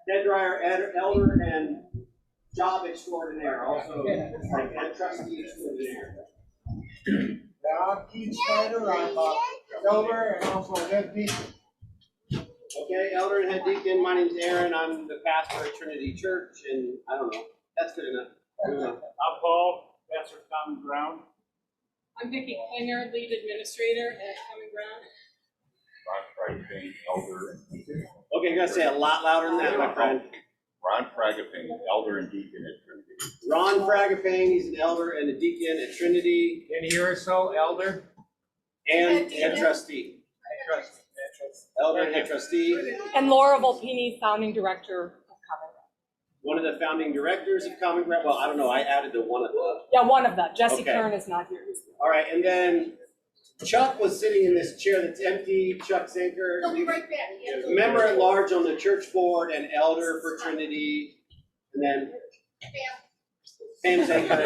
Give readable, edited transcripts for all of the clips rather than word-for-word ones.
Ted Dryer, elder and job extraordinaire, also like head trustee extraordinaire. Now, Keith Snyder, I'm elder and also head deacon. Okay, elder and head deacon. My name's Aaron. I'm the pastor at Trinity Church, and I don't know. That's good enough. I'm Paul, pastor of Common Ground. I'm Vicki Klinger, lead administrator at Common Ground. Ron Fragapane, elder and deacon. Okay, you gotta say a lot louder than that, my friend. Ron Fragapane, elder and deacon at Trinity. Ron Fragapane, he's an elder and a deacon at Trinity. In here or so, elder. And head trustee. Elder and head trustee. And Laura Volpini, founding director of Common Ground. One of the founding directors of Common Ground. Well, I don't know. I added the one of the. Yeah, one of them. Jesse Okay. Kern is not here. All right, and then Chuck was sitting in this chair that's empty. Chuck Zinker. He'll be right back. Member at large on the church board and elder for Trinity. And then Pam Zinker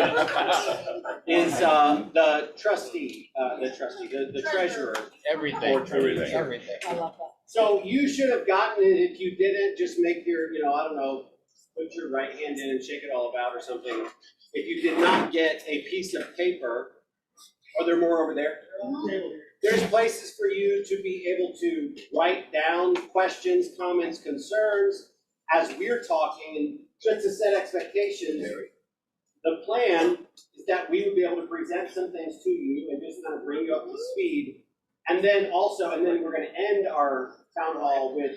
is the trustee, the treasurer. Everything. I love that. So you should have gotten it. If you didn't, just make your, I don't know, put your right hand in and shake it all about or something. If you did not get a piece of paper, are there more over there? There's places for you to be able to write down questions, comments, concerns as we're talking, and just to set expectations. The plan is that we would be able to present some things to you and just kind of bring you up to speed. And then we're going to end our town hall with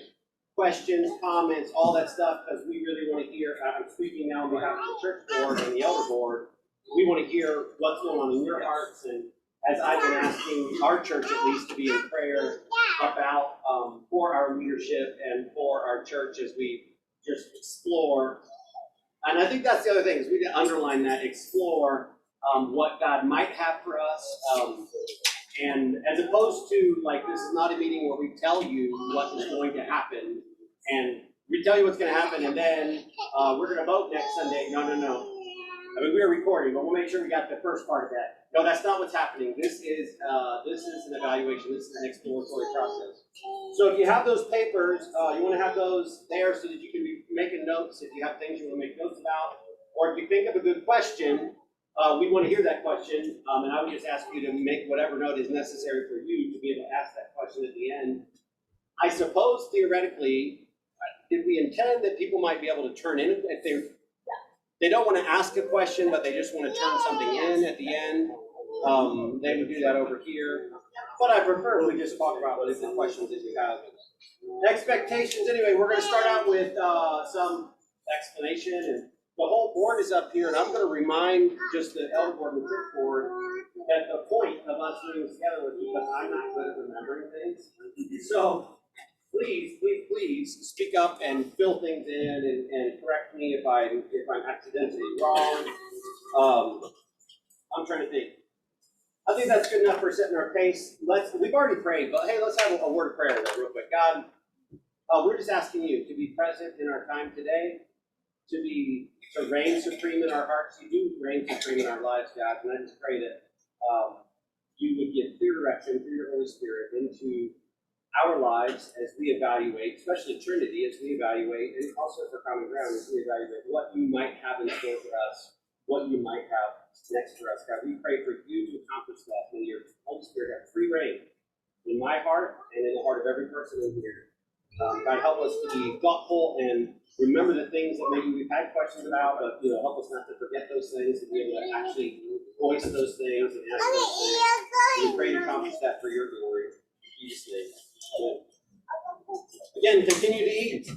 questions, comments, all that stuff, because we really want to hear. I'm speaking now on behalf of the church board and the elder board. We want to hear what's going on in your hearts, and as I've been asking our church at least to be in prayer about for our leadership and for our church as we just explore. And I think that's the other thing, is we need to underline that, explore what God might have for us. And as opposed to, like, this is not a meeting where we tell you what is going to happen, and we tell you what's going to happen, and then we're going to vote next Sunday. No. I mean, we are recording, but we'll make sure we got the first part of that. No, that's not what's happening. This is an evaluation. This is an exploratory process. So if you have those papers, you want to have those there so that you can be making notes if you have things you want to make notes about. Or if you think of a good question, we want to hear that question. And I would just ask you to make whatever note is necessary for you to be able to ask that question at the end. I suppose, theoretically, did we intend that people might be able to turn in if they don't want to ask a question, but they just want to turn something in at the end? They would do that over here. But I prefer we just talk about what is the questions that you have. Expectations, anyway, we're going to start out with some explanation. And the whole board is up here, and I'm going to remind just the elder board and the church board that the point of us doing this together was because I'm not good at remembering things. So please speak up and fill things in and correct me if I'm accidentally wrong. I'm trying to think. I think that's good enough for setting our pace. We've already prayed, but hey, let's have a word of prayer real quick. God, we're just asking you to be present in our time today, to reign supreme in our hearts. You do reign supreme in our lives, God, and I just pray that you would give clear direction through your Holy Spirit into our lives as we evaluate, especially Trinity, as we evaluate, and also for Common Ground, as we evaluate what you might have in store for us, what you might have next for us. God, we pray for you to accomplish that. May your Holy Spirit have free reign in my heart and in the heart of every person in here. God, help us to be thoughtful and remember the things that maybe we've had questions about, but help us not to forget those things, to be able to actually voice those things and ask those things. We pray to accomplish that for your glory. In Jesus' name. Again, continue to eat.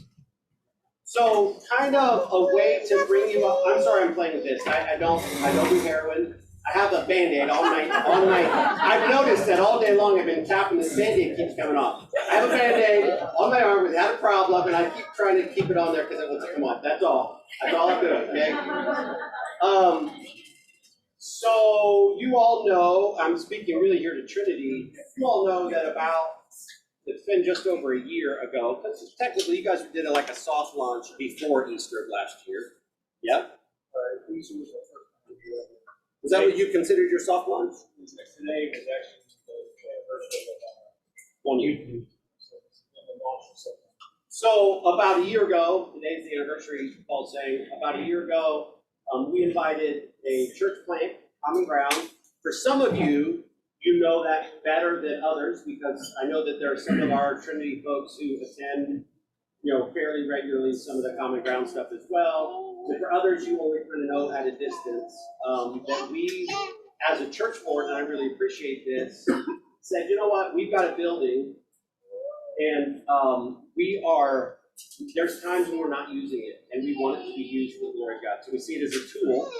So, kind of a way to bring you up. I'm sorry, I'm playing with this. I don't do heroin. I have a Band-Aid all night. I've noticed that all day long I've been tapping this Band-Aid keeps coming off. I have a Band-Aid on my arm without a problem, and I keep trying to keep it on there because it wants to come off. That's all. That's all I'm doing. Okay. So you all know, I'm speaking really here to Trinity. You all know that it's been just over a year ago, because technically you guys did like a soft launch before Easter of last year. Yep. Was that what you considered your soft launch? Today was actually the first of 1 year. So about a year ago, today's the anniversary, Paul's saying, about a year ago, we invited a church plant, Common Ground. For some of you, you know that better than others, because I know that there are some of our Trinity folks who attend, fairly regularly some of the Common Ground stuff as well. And for others, you only kind of know at a distance, that we, as a church board, and I really appreciate this, said, you know what, we've got a building, and there's times when we're not using it, and we want it to be used for the glory of God. So we see it as a tool.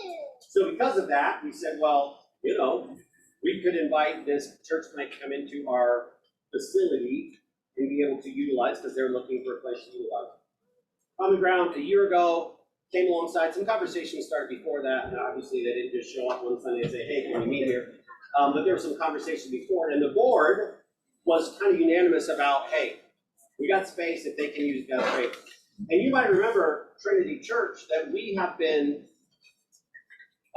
So because of that, we said, well, we could invite this church plant to come into our facility and be able to utilize, because they're looking for a place to utilize. Common Ground a year ago came alongside. Some conversations started before that, and obviously they didn't just show up one Sunday and say, hey, can we meet here? But there was some conversation before, and the board was kind of unanimous about, hey, we got space if they can use that space. And you might remember Trinity Church that we have been,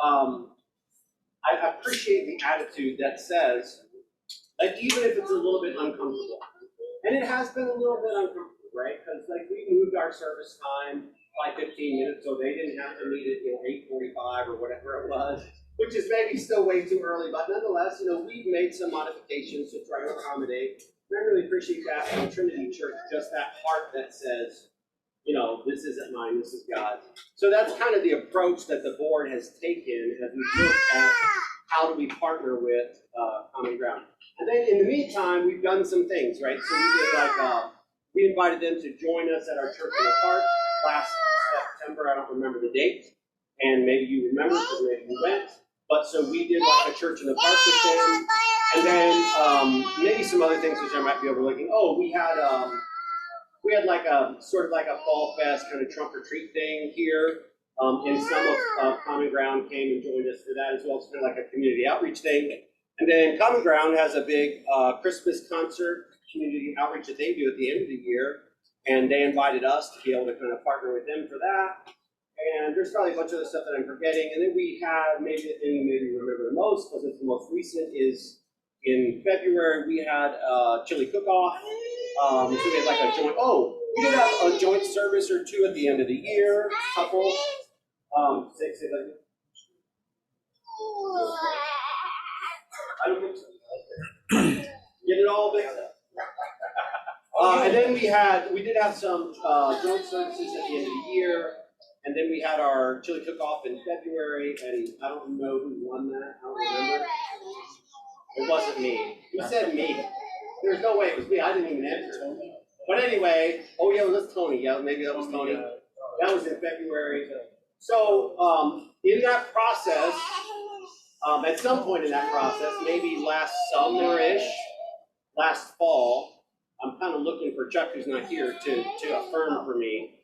I appreciate the attitude that says, like, even if it's a little bit uncomfortable, and it has been a little bit uncomfortable, right? Because we moved our service time by 15 minutes, so they didn't have to meet at 8:45 or whatever it was, which is maybe still way too early, but nonetheless, we've made some modifications to try to accommodate. And I really appreciate that from Trinity Church, just that heart that says, this isn't mine, this is God's. So that's kind of the approach that the board has taken as we look at how do we partner with Common Ground. And then in the meantime, we've done some things, right? So we did we invited them to join us at our church in the park last September. I don't remember the date, and maybe you remember because maybe you went. But so we did a church in the park with them, and then maybe some other things which I might be overlooking. Oh, we had like a sort of like a fall fest kind of trunk or treat thing here, and some of Common Ground came and joined us for that as well. It's kind of like a community outreach thing. And then Common Ground has a big Christmas concert community outreach that they do at the end of the year, and they invited us to be able to kind of partner with them for that. And there's probably a bunch of other stuff that I'm forgetting. And then we had, maybe the thing you maybe remember the most, because it's the most recent, is in February we had a chili cook-off. So we had like a joint, we did have a joint service or two at the end of the year, couple. Say that. I don't think so. Get it all mixed up. And then we did have some joint services at the end of the year, and then we had our chili cook-off in February, and I don't know who won that. I don't remember. It wasn't me. Who said me? There's no way it was me. I didn't even enter. But anyway, it was Tony. Yeah, maybe that was Tony. That was in February. So in that process, at some point in that process, maybe last summer-ish, last fall, I'm kind of looking for Chuck, who's not here, to affirm for me.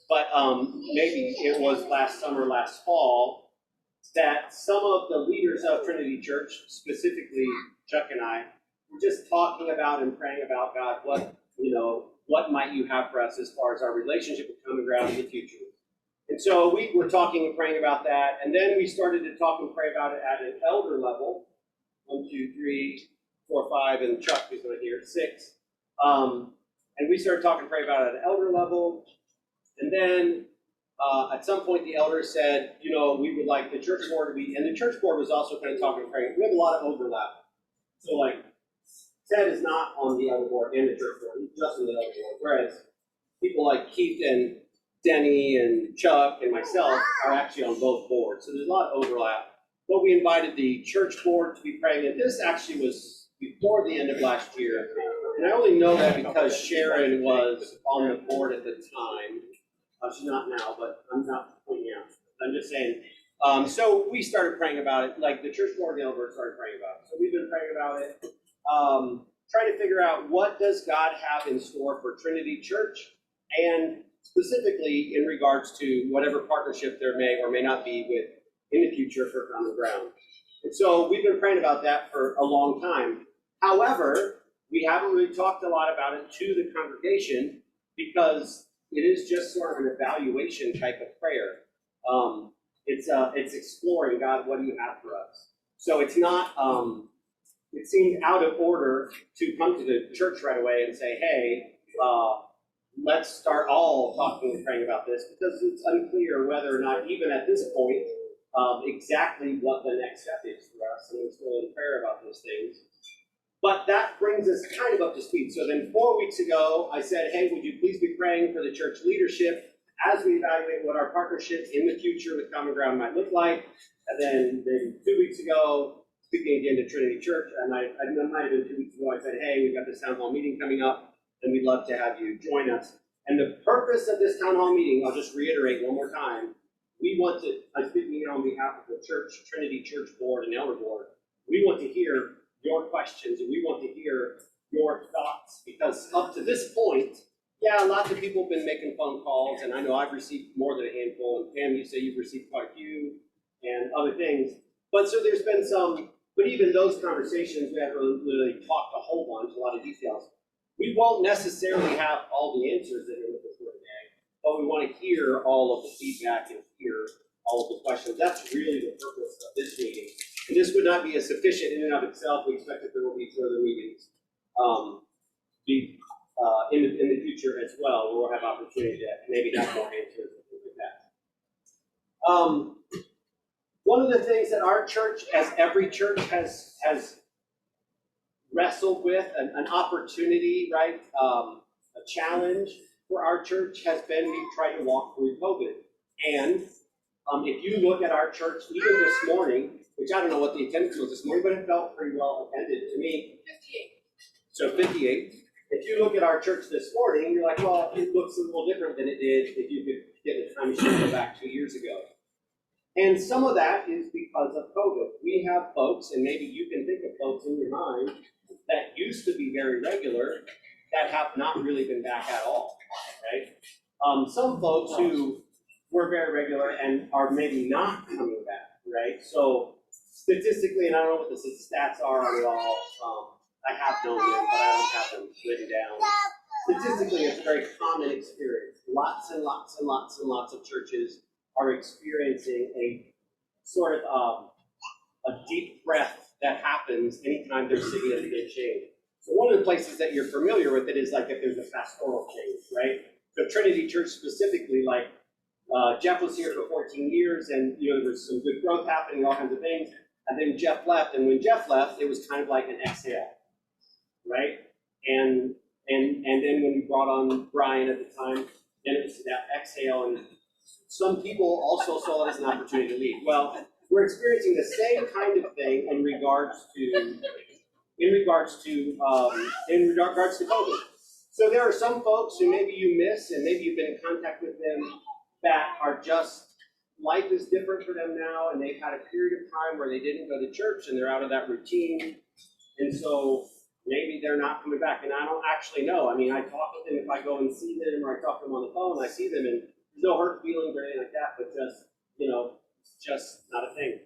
But maybe it was last summer, last fall, that some of the leaders of Trinity Church, specifically Chuck and I, were just talking about and praying about, God, what might you have for us as far as our relationship with Common Ground in the future? And so we were talking and praying about that, and then we started to talk and pray about it at an elder level. 1, 2, 3, 4, 5, and Chuck, who's not here, 6. And we started talking and praying about it at an elder level. And then at some point the elder said, we would like the church board to be, and the church board was also kind of talking and praying. We have a lot of overlap. So Ted is not on the elder board and the church board, he's just on the elder board. Whereas people like Keith and Denny and Chuck and myself are actually on both boards. So there's a lot of overlap. But we invited the church board to be praying, and this actually was before the end of last year. And I only know that because Sharon was on the board at the time. She's not now, but I'm not pointing out. I'm just saying. So we started praying about it, like the church board and the elder started praying about it. So we've been praying about it, trying to figure out what does God have in store for Trinity Church, and specifically in regards to whatever partnership there may or may not be with in the future for Common Ground. And so we've been praying about that for a long time. However, we haven't really talked a lot about it to the congregation because it is just sort of an evaluation type of prayer. It's exploring, God, what do you have for us? So it's not, it seemed out of order to come to the church right away and say, hey, let's start all talking and praying about this, because it's unclear whether or not, even at this point, exactly what the next step is for us, and we're still in prayer about those things. But that brings us kind of up to speed. So then 4 weeks ago, I said, hey, would you please be praying for the church leadership as we evaluate what our partnership in the future with Common Ground might look like. And then 2 weeks ago, speaking again to Trinity Church, and I might have been 2 weeks ago, I said, hey, we've got this town hall meeting coming up, and we'd love to have you join us. And the purpose of this town hall meeting, I'll just reiterate one more time, I'm speaking on behalf of the church, Trinity Church Board and Elder Board, we want to hear your questions, and we want to hear your thoughts, because up to this point, yeah, lots of people have been making phone calls, and I know I've received more than a handful, and Pam, you say you've received quite a few, and other things. But so there's been some, but even those conversations, we haven't really talked a whole bunch, a lot of details. We won't necessarily have all the answers that you're looking for today, but we want to hear all of the feedback and hear all of the questions. That's really the purpose of this meeting. And this would not be as sufficient in and of itself. We expect that there will be further meetings in the future as well, where we'll have opportunity to maybe have more answers and things like that. One of the things that our church, as every church, has wrestled with, an opportunity, right? A challenge for our church has been we've tried to walk through COVID. And if you look at our church, even this morning, which I don't know what the attendance was this morning, but it felt pretty well attended to me. 58. So 58. If you look at our church this morning, you're like, well, it looks a little different than it did if you could get the time machine go back 2 years ago. And some of that is because of COVID. We have folks, and maybe you can think of folks in your mind that used to be very regular that have not really been back at all, right? Some folks who were very regular and are maybe not coming back, right? So statistically, and I don't know what the stats are on it all, I have known them, but I don't have them written down. Statistically, it's a very common experience. Lots and lots and lots and lots of churches are experiencing a sort of a deep breath that happens anytime there's significant change. So one of the places that you're familiar with it is like if there's a pastoral change, right? So Trinity Church specifically, like Jeff was here for 14 years, and there was some good growth happening, all kinds of things. And then Jeff left, and when Jeff left, it was kind of like an exhale, right? And then when we brought on Brian at the time, then it was that exhale, and some people also saw it as an opportunity to leave. Well, we're experiencing the same kind of thing in regards to COVID. So there are some folks who maybe you miss, and maybe you've been in contact with them, that are just, life is different for them now, and they've had a period of time where they didn't go to church, and they're out of that routine, and so maybe they're not coming back, and I don't actually know. I mean, I talk with them if I go and see them, or I talk to them on the phone, I see them, and there's no hurt feelings or anything like that, but just, it's just not a thing.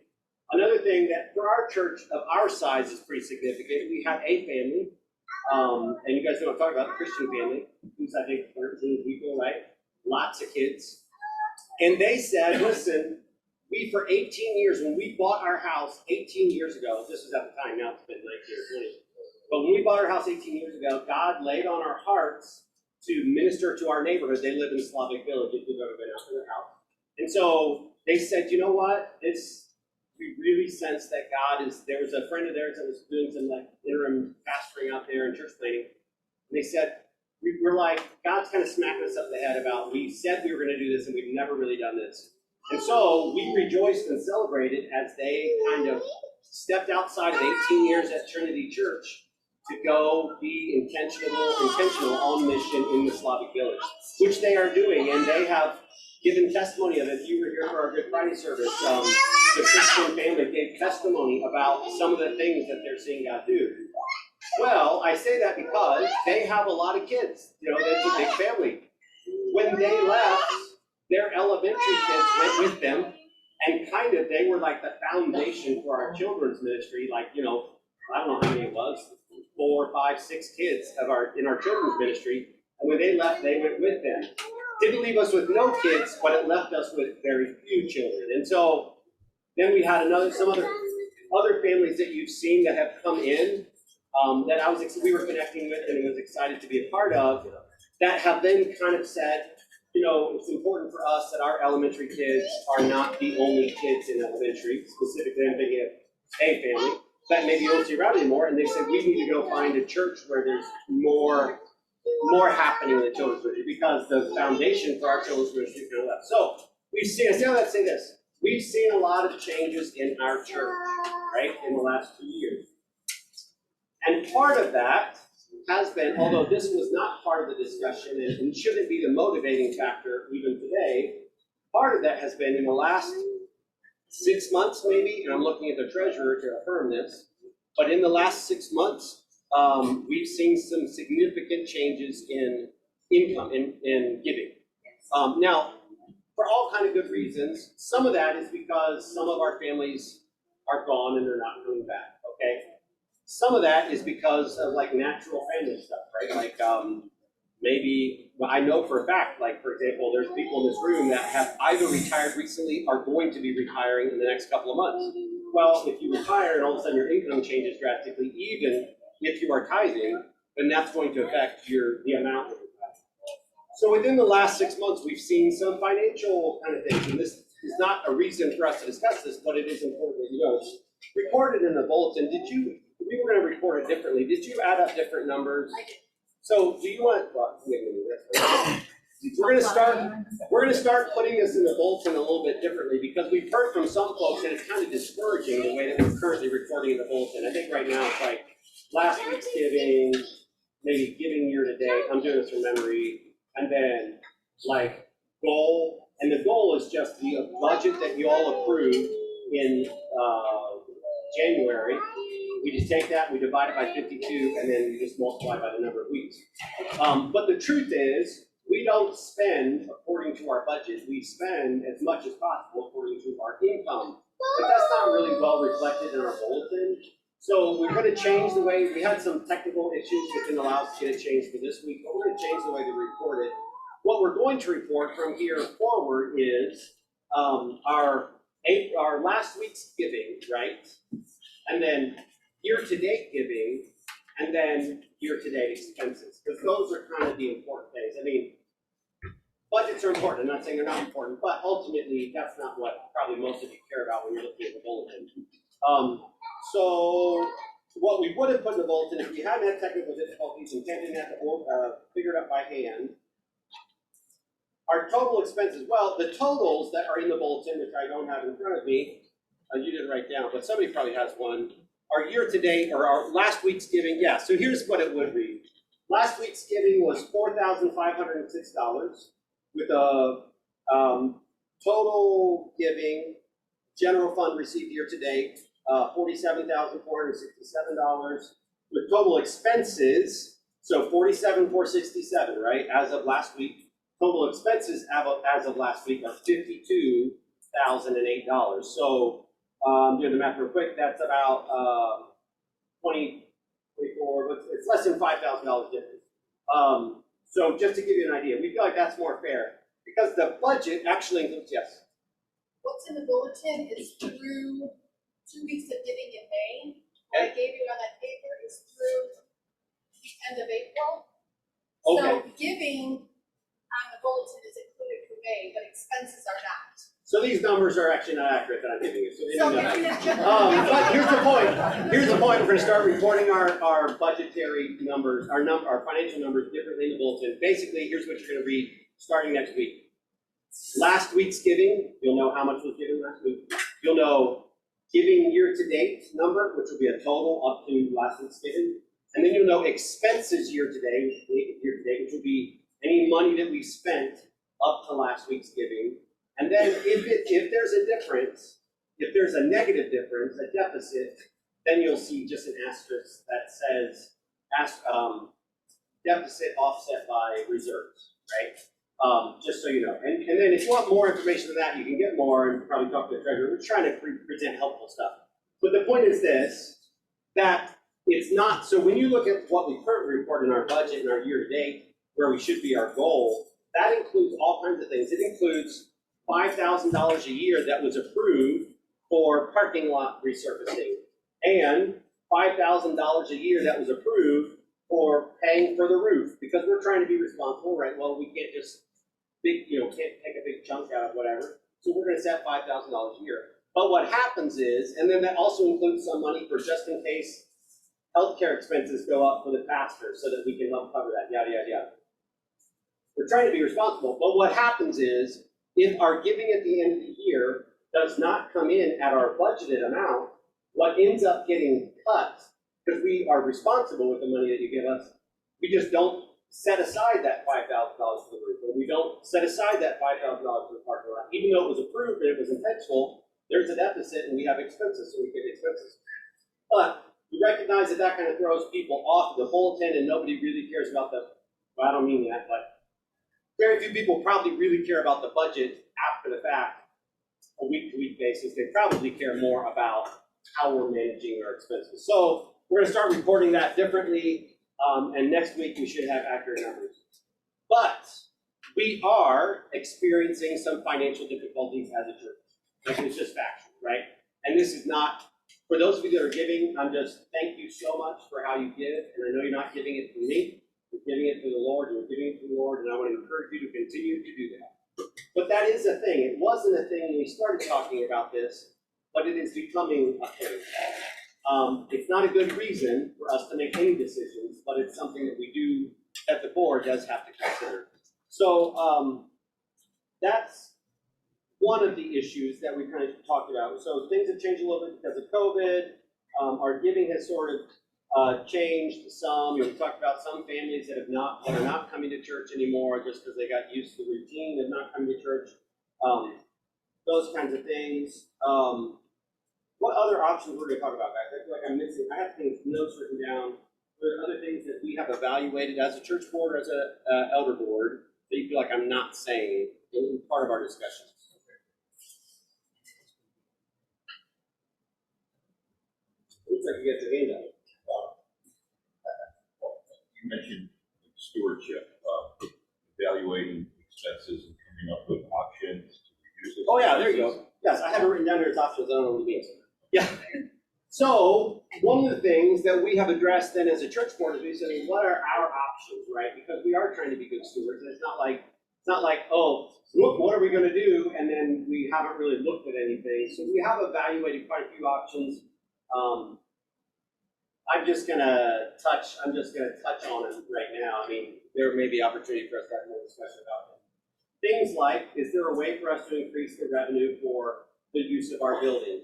Another thing that for our church of our size is pretty significant, we have a family, and you guys know what I'm talking about, the Christian family, who's I think 13 people, right? Lots of kids. And they said, listen, we for 18 years, when we bought our house 18 years ago, this was at the time, now it's been 19 or 20, but when we bought our house 18 years ago, God laid on our hearts to minister to our neighborhood. They live in Slavic Village, if you've ever been out to their house. And so they said, you know what, we really sense that God is, there was a friend of theirs that was doing some like interim pastoring out there and church planting. And they said, we're like, God's kind of smacking us up the head about, we said we were going to do this and we've never really done this. And so we rejoiced and celebrated as they kind of stepped outside of 18 years at Trinity Church to go be intentional on mission in the Slavic Village, which they are doing, and they have given testimony of it. You were here for our Good Friday service. The Christian family gave testimony about some of the things that they're seeing God do. Well, I say that because they have a lot of kids. It's a big family. When they left, their elementary kids went with them, and kind of they were like the foundation for our children's ministry. Like, I don't know how many it was, 4, 5, 6 kids in our children's ministry. And when they left, they went with them. Didn't leave us with no kids, but it left us with very few children. And so then we had some other families that you've seen that have come in that we were connecting with and was excited to be a part of. that have then kind of said, you know, it's important for us that our elementary kids are not the only kids in elementary, specifically I'm thinking of a family, that maybe you don't see around anymore, and they said, we need to go find a church where there's more happening in the children's ministry, because the foundation for our children's ministry is kind of left. So, we've seen, I say all that to say this, we've seen a lot of changes in our church, right, in the last 2 years. And part of that has been, although this was not part of the discussion and shouldn't be the motivating factor even today, part of that has been in the last 6 months maybe, and I'm looking at the treasurer to affirm this, but in the last 6 months, we've seen some significant changes in income, in giving. Now, for all kind of good reasons, some of that is because some of our families are gone and they're not coming back, okay? Some of that is because of like natural family stuff, right? Like maybe, well, I know for a fact, like for example, there's people in this room that have either retired recently or going to be retiring in the next couple of months. Well, if you retire and all of a sudden your income changes drastically, even if you are tithing, then that's going to affect the amount of your tithing. So within the last 6 months, we've seen some financial kind of things, and this is not a reason for us to discuss this, but it is important that you know. It's recorded in the bulletin. We were going to record it differently. Did you add up different numbers? I did. So do you want, well, we're going to start putting this in the bulletin a little bit differently, because we've heard from some folks that it's kind of discouraging the way that we're currently recording in the bulletin. I think right now it's like last week's giving, maybe giving year to date. I'm doing this from memory. And then like goal, and the goal is just the budget that you all approved in January. We just take that, we divide it by 52, and then we just multiply by the number of weeks. But the truth is, we don't spend according to our budget. We spend as much as possible according to our income. But that's not really well reflected in our bulletin. So we're going to change the way, we had some technical issues that didn't allow us to get it changed for this week, but we're going to change the way we report it. What we're going to report from here forward is our last week's giving, right? And then year-to-date giving, and then year-to-date expenses, because those are kind of the important things. I mean, budgets are important. I'm not saying they're not important, but ultimately, that's not what probably most of you care about when you're looking at the bulletin. So what we would have put in the bulletin, if you hadn't had technical difficulties and didn't have to figure it out by hand, our total expenses, well, the totals that are in the bulletin, which I don't have in front of me, you didn't write down, but somebody probably has one. Our year-to-date, or our last week's giving, yeah, so here's what it would read. Last week's giving was $4,506, with a total giving, general fund received year-to-date, $47,467, with total expenses, so $47,467, right, as of last week. Total expenses as of last week are $52,008. So, doing the math real quick, that's about 24, it's less than $5,000 difference. So just to give you an idea, we feel like that's more fair, because the budget actually includes, yes? What's in the bulletin is through 2 weeks of giving in May. What I gave you on that paper is through the end of April. Okay. So giving on the bulletin is included for May, but expenses are not. So these numbers are actually not accurate that I'm giving you, so they don't know. But But here's the point. Here's the point. We're going to start reporting our budgetary numbers, our financial numbers differently in the bulletin. Basically, here's what you're going to read starting next week. Last week's giving, you'll know how much was given last week. You'll know giving year-to-date number, which will be a total up to last week's giving. And then you'll know expenses year-to-date, which will be any money that we spent up to last week's giving. And then if there's a difference, if there's a negative difference, a deficit, then you'll see just an asterisk that says deficit offset by reserves, right? Just so you know. And then if you want more information than that, you can get more and probably talk to the treasurer. We're trying to present helpful stuff. But the point is this, that it's not, so when you look at what we currently report in our budget and our year-to-date, where we should be our goal, that includes all kinds of things. It includes $5,000 a year that was approved for parking lot resurfacing, and $5,000 a year that was approved for pay paying for the roof, because we're trying to be responsible, right? Well, we can't just can't take a big chunk out of whatever. So we're gonna set $5,000 a year. But what happens is, and then that also includes some money for just in case healthcare expenses go up for the pastor so that we can help cover that, yada, yada, yada. We're trying to be responsible, but what happens is, if our giving at the end of the year does not come in at our budgeted amount, what ends up getting cut, because we are responsible with the money that you give us, we just don't set aside that $5,000 for the roof, or we don't set aside that $5,000 for the parking lot, even though it was approved and it was intentional. There's a deficit and we have expenses, so we get expenses. But we recognize that that kind of throws people off the bulletin and nobody really cares about well, I don't mean that, but very few people probably really care about the budget after the fact, a week-to-week basis. They probably care more about how we're managing our expenses. So we're gonna start reporting that differently, and next week we should have accurate numbers. But we are experiencing some financial difficulties as a church. It's just factual, right? And this is not, for those of you that are giving, thank you so much for how you give. And I know you're not giving it for me, you're giving it to the Lord, and you're giving it to the Lord, and I want to encourage you to continue to do that. But that is a thing. It wasn't a thing when we started talking about this, but it is becoming a thing. It's not a good reason for us to make any decisions, but it's something that we do, that the board does have to consider. So that's one of the issues that we kind of talked about. So things have changed a little bit because of COVID. Our giving has sort of changed some. We talked about some families that are not coming to church anymore just because they got used to the routine of not coming to church. Those kinds of things. What other options we're going to talk about, guys? I feel like I'm missing. I have things, notes written down. There are other things that we have evaluated as a church board, as an elder board, that you feel like I'm not saying in part of our discussions. Looks like you get the hand up. You mentioned stewardship, evaluating expenses and coming up with options to reduce it. Oh yeah, there you go. Yes, I have it written down here as options. I don't know what it means. Yeah. So one of the things that we have addressed then as a church board is we said, what are our options, right? Because we are trying to be good stewards, and it's not like, oh, look, what are we going to do? And then we haven't really looked at anything. So we have evaluated quite a few options. I'm just gonna touch on it right now. I mean, there may be opportunity for us to have more discussion about it. Things like, is there a way for us to increase the revenue for the use of our building?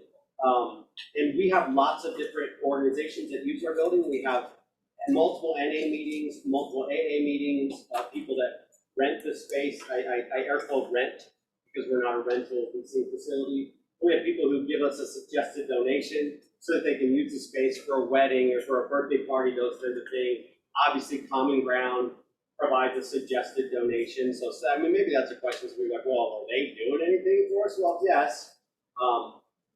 And we have lots of different organizations that use our building. We have multiple NA meetings, multiple AA meetings, people that rent the space. I air quote rent because we're not a rental leasing facility. We have people who give us a suggested donation so that they can use the space for a wedding or for a birthday party, those kinds of things. Obviously, Common Ground provides a suggested donation. So I mean, maybe that's a question. So we're like, well, are they doing anything for us? Well, yes.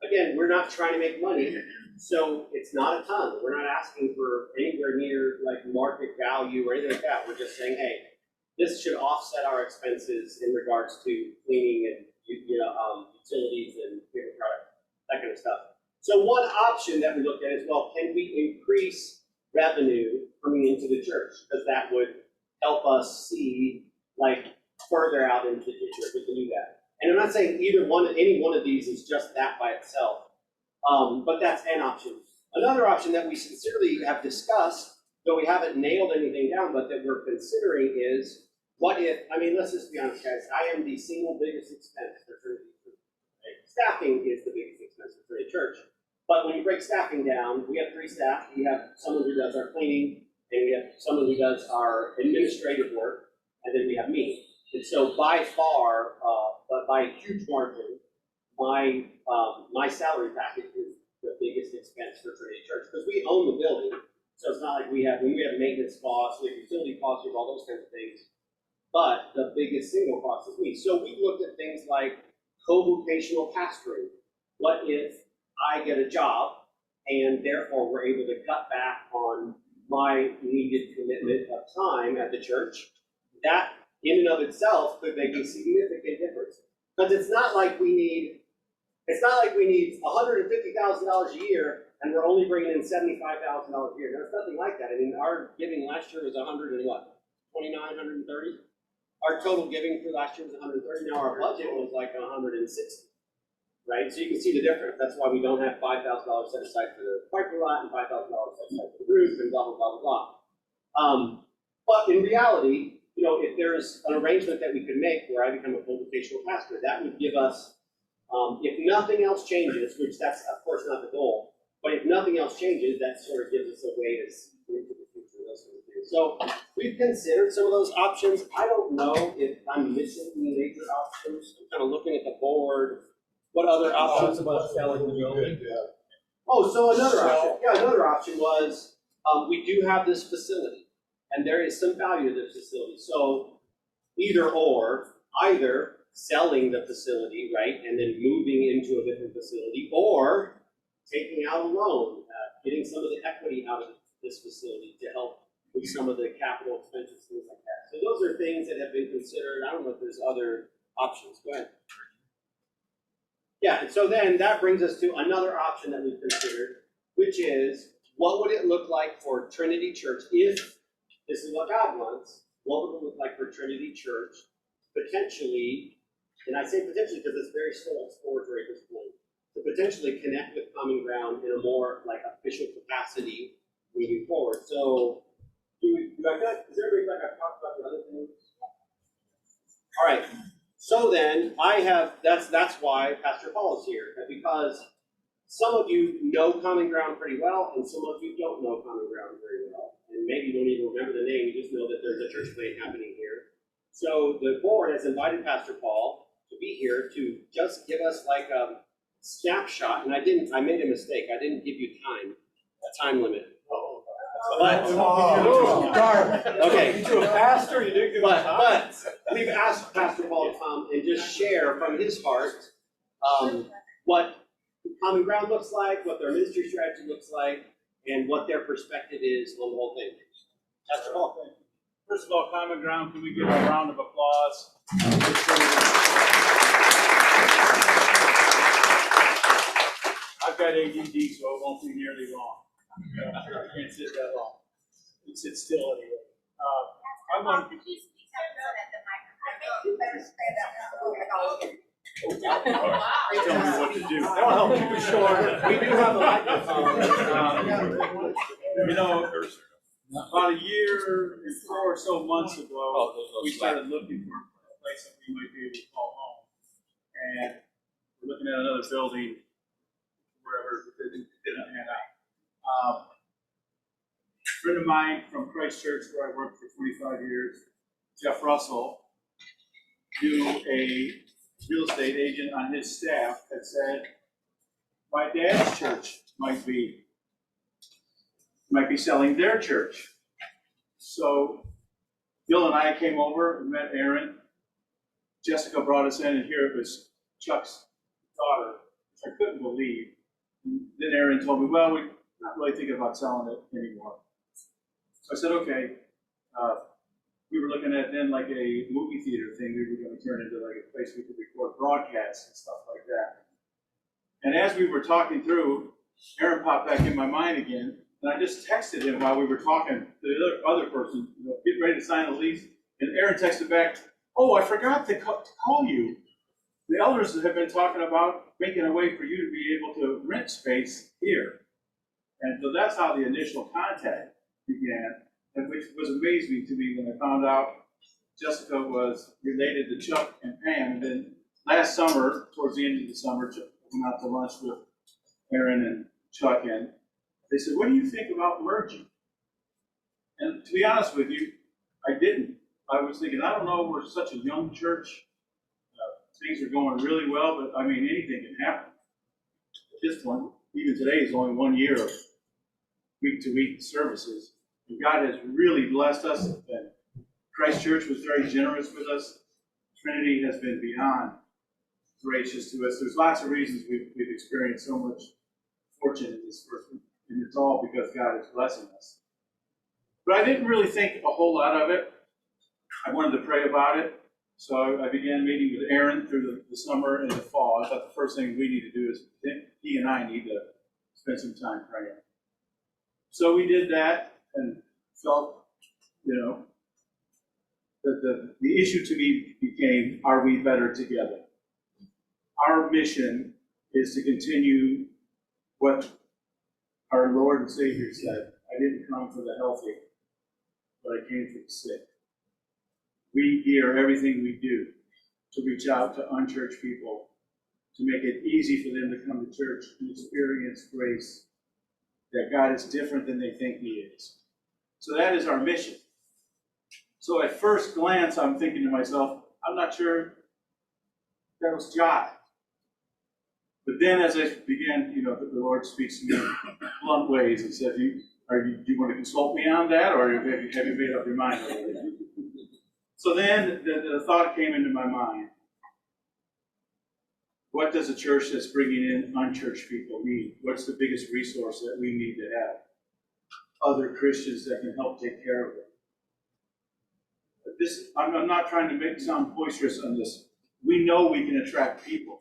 Again, we're not trying to make money, so it's not a ton. We're not asking for anywhere near like market value or anything like that. We're just saying, hey, this should offset our expenses in regards to cleaning and utilities and paper product, that kind of stuff. So one option that we looked at is, well, can we increase revenue coming into the church? Because that would help us see like further out into the future if we can do that. And I'm not saying any one of these is just that by itself, but that's an option. Another option that we sincerely have discussed, though we haven't nailed anything down, but that we're considering is, what if, I mean, let's just be honest, guys, I am the single biggest expense for Trinity. Right? Staffing is the biggest expense for Trinity Church. But when you break staffing down, we have 3 staff. We have someone who does our cleaning, and we have someone who does our administrative work, and then we have me. And so by far, by a huge margin, my salary package is the biggest expense for Trinity Church because we own the building. So it's not like when we have maintenance costs, we have utility costs, we have all those kinds of things. But the biggest single cost is me. So we looked at things like co-vocational pastoring. What if I get a job and therefore we're able to cut back on my needed commitment of time at the church? That in and of itself could make a significant difference. Because it's not like we need $150,000 a year and we're only bringing in $75,000 a year. There's nothing like that. I mean, our giving last year was 100 and what, 29, 130? Our total giving for last year was 130. Now our budget was like 160, right? So you can see the difference. That's why we don't have $5,000 set aside for the parking lot and $5,000 set aside for the roof and blah, blah, blah, blah, blah. But in reality, you know, if there's an arrangement that we could make where I become a full vocational pastor, that would give us, if nothing else changes, which that's of course not the goal, but if nothing else changes, that sort of gives us a way to see into the future, those sort of things. So we've considered some of those options. I don't know if I'm missing any major options. I'm kind of looking at the board. What other options? About selling the building. Oh, so another option. Yeah, another option was we do have this facility, and there is some value to this facility. So either selling the facility, right, and then moving into a different facility, or taking out a loan, getting some of the equity out of this facility to help with some of the capital expenses, things like that. So those are things that have been considered. I don't know if there's other options. Go ahead. Yeah, and so then that brings us to another option that we've considered, which is what would it look like for Trinity Church if this is what God wants? What would it look like for Trinity Church potentially, and I say potentially because it's very still exploratory at this point, to potentially connect with Common Ground in a more like official capacity moving forward. So, is everybody like I've talked about the other things? All right. So then that's why Pastor Paul is here, because some of you know Common Ground pretty well, and some of you don't know Common Ground very well, and maybe you don't even remember the name. You just know that there's a church plant happening here. So the board has invited Pastor Paul to be here to just give us like a snapshot, and I made a mistake. I didn't give you a time limit. But okay, You pastor, you didn't give but we've asked Pastor Paul to come and just share from his heart what Common Ground looks like, what their ministry strategy looks like, and what their perspective is on the whole thing. Pastor Paul. First of all, Common Ground, can we give a round of applause? I've got ADD, so it won't be nearly long. I can't sit that long. You sit still anyway. I'm going to. Tell me what to do. That'll help keep it short. We do have a microphone. You know, about a year and 4 or so months ago, we started looking for a place that we might be able to call home. And we're looking at another building wherever it didn't pan out. A friend of mine from Christ Church, where I worked for 25 years, Jeff Russell, knew a real estate agent on his staff that said, my dad's church might be selling their church. So Bill and I came over and met Aaron. Jessica brought us in, and here it was Chuck's daughter, which I couldn't believe. And then Aaron told me, well, we're not really thinking about selling it anymore. So I said, okay. We were looking at then like a movie theater thing. We were going to turn into like a place we could record broadcasts and stuff like that. And as we were talking through, Aaron popped back in my mind again, and I just texted him while we were talking to the other person, getting ready to sign the lease. And Aaron texted back, oh, I forgot to call you. The elders have been talking about making a way for you to be able to rent space here. And so that's how the initial contact began, and which was amazing to me when I found out Jessica was related to Chuck and Pam. And then last summer, towards the end of the summer, Chuck went out to lunch with Aaron and Chuck, and they said, what do you think about merging? And to be honest with you, I didn't. I was thinking, I don't know, we're such a young church. Things are going really well, but I mean, anything can happen. At this point, even today is only 1 year of week-to-week services. And God has really blessed us, and Christ Church was very generous with us. Trinity has been beyond gracious to us. There's lots of reasons we've experienced so much fortune in this first, and it's all because God is blessing us. But I didn't really think a whole lot of it. I wanted to pray about it. So I began meeting with Aaron through the summer and the fall. I thought the first thing we need to do is he and I need to spend some time praying. So we did that and felt, that the issue to me became, are we better together? Our mission is to continue what our Lord and Savior said. I didn't come for the healthy, but I came for the sick. We gear everything we do to reach out to unchurched people, to make it easy for them to come to church and experience grace, that God is different than they think He is. So that is our mission. So at first glance, I'm thinking to myself, I'm not sure that was jive. But then as I began, the Lord speaks to me in blunt ways and said, do you want to consult me on that, or have you made up your mind already? So then the thought came into my mind. What does a church that's bringing in unchurched people need? What's the biggest resource that we need to have? Other Christians that can help take care of it. I'm not trying to sound boisterous on this. We know we can attract people.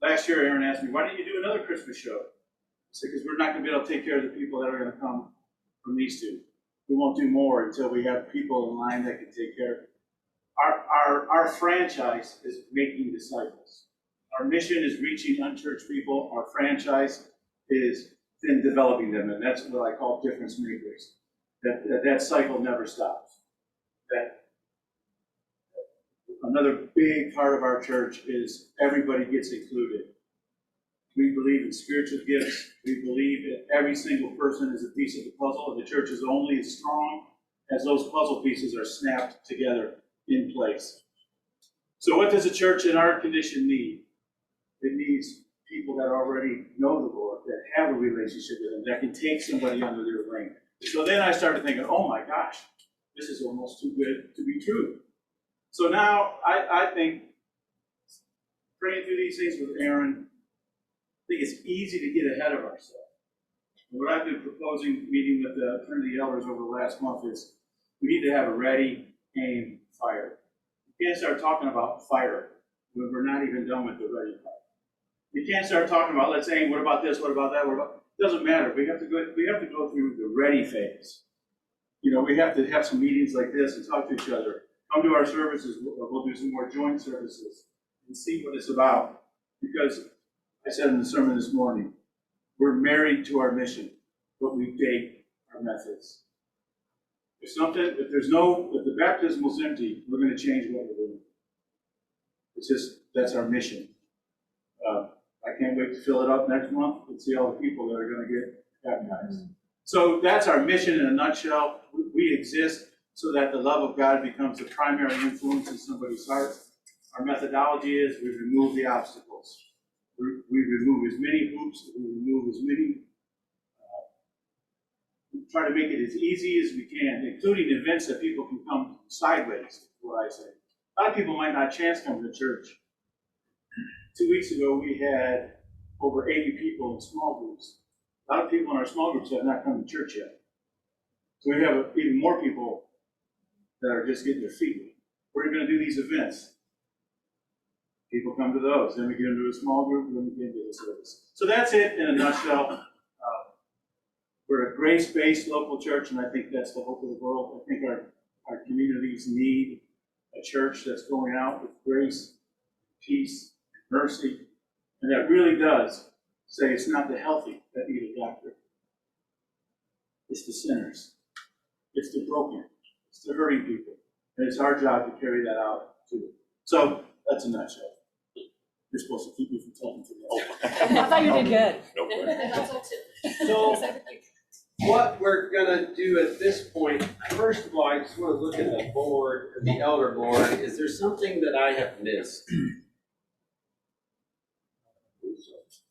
Last year, Aaron asked me, why don't you do another Christmas show? I said, because we're not going to be able to take care of the people that are going to come from these two. We won't do more until we have people in line that can take care of it. Our franchise is making disciples. Our mission is reaching unchurched people. Our franchise is in developing them, and that's what I call difference makers. That cycle never stops. That another big part of our church is everybody gets included. We believe in spiritual gifts. We believe that every single person is a piece of the puzzle, and the church is only as strong as those puzzle pieces are snapped together in place. So what does a church in our condition need? It needs people that already know the Lord, that have a relationship with Him, that can take somebody under their wing. So then I started thinking, oh my gosh, this is almost too good to be true. So now I think, praying through these things with Aaron, I think it's easy to get ahead of ourselves. And what I've been proposing, meeting with the Trinity elders over the last month, is we need to have a ready, aim, fire. You can't start talking about fire when we're not even done with the ready part. You can't start talking about, let's aim, what about this, what about that, what about... It doesn't matter. We have to go through the ready phase. We have to have some meetings like this and talk to each other. Come to our services. We'll do some more joint services and see what it's about. Because I said in the sermon this morning, we're married to our mission, but we date our methods. If the baptismal's empty, we're going to change what we're doing. That's our mission. I can't wait to fill it up next month and see all the people that are going to get baptized. So that's our mission in a nutshell. We exist so that the love of God becomes the primary influence in somebody's heart. Our methodology is we remove the obstacles. We remove as many hoops, we remove as many, we try to make it as easy as we can, including events that people can come sideways, is what I say. A lot of people might not chance come to church. 2 weeks ago, we had over 80 people in small groups. A lot of people in our small groups have not come to church yet. So we have even more people that are just getting their feet wet. We're going to do these events. People come to those. Then we get into a small group, and then we get into the service. So that's it in a nutshell. We're a grace-based local church, and I think that's the hope of the world. I think our communities need a church that's going out with grace, peace, mercy, and that really does say it's not the healthy that need a doctor. It's the sinners. It's the broken. It's the hurting people. And it's our job to carry that out too. So that's a nutshell. You're supposed to keep me from talking to me. I thought you did good. No question. That's all too. So what we're gonna do at this point, first of all, I just want to look at the board, the elder board. Is there something that I have missed?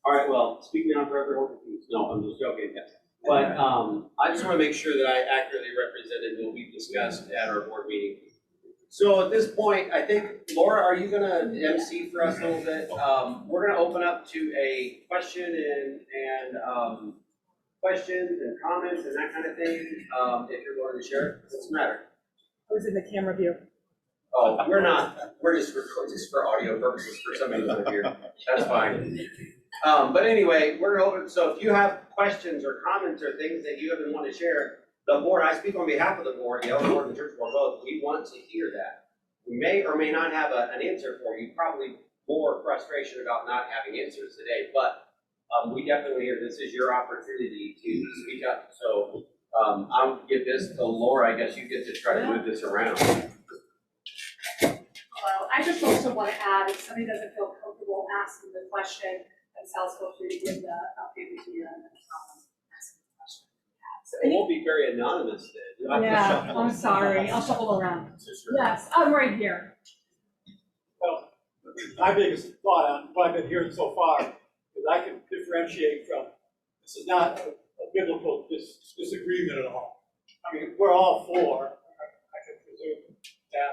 All right, well, speak now forever, hold your peace. No, I'm just joking, yes. But I just want to make sure that I accurately represented what we discussed at our board meeting. So at this point, I think, Laura, are you gonna MC for us a little bit? We're gonna open up to a question and questions and comments and that kind of thing. If you're willing to share, what's the matter? I was in the camera view. Oh, we're not. We're just recording, just for audio purposes for somebody who's not here. That's fine. But anyway, we're open, so if you have questions or comments or things that you even want to share, the board, I speak on behalf of the board, the elder board and church board both, we want to hear that. We may or may not have an answer for you, probably more frustration about not having answers today, but we definitely hear this is your opportunity to speak up. So I'll give this to Laura, I guess you get to try to move this around. Hello, I just also want to add, if somebody doesn't feel comfortable asking the question, themselves, feel free to give the paper to you and ask the question. It won't be very anonymous then. You'll have to Yeah, shuffle. I'm sorry, I'll shuffle around. Yes, I'm right here. Well, my biggest thought on what I've been hearing so far is I can differentiate from, this is not a biblical disagreement at all. I mean, we're all for, I can presume that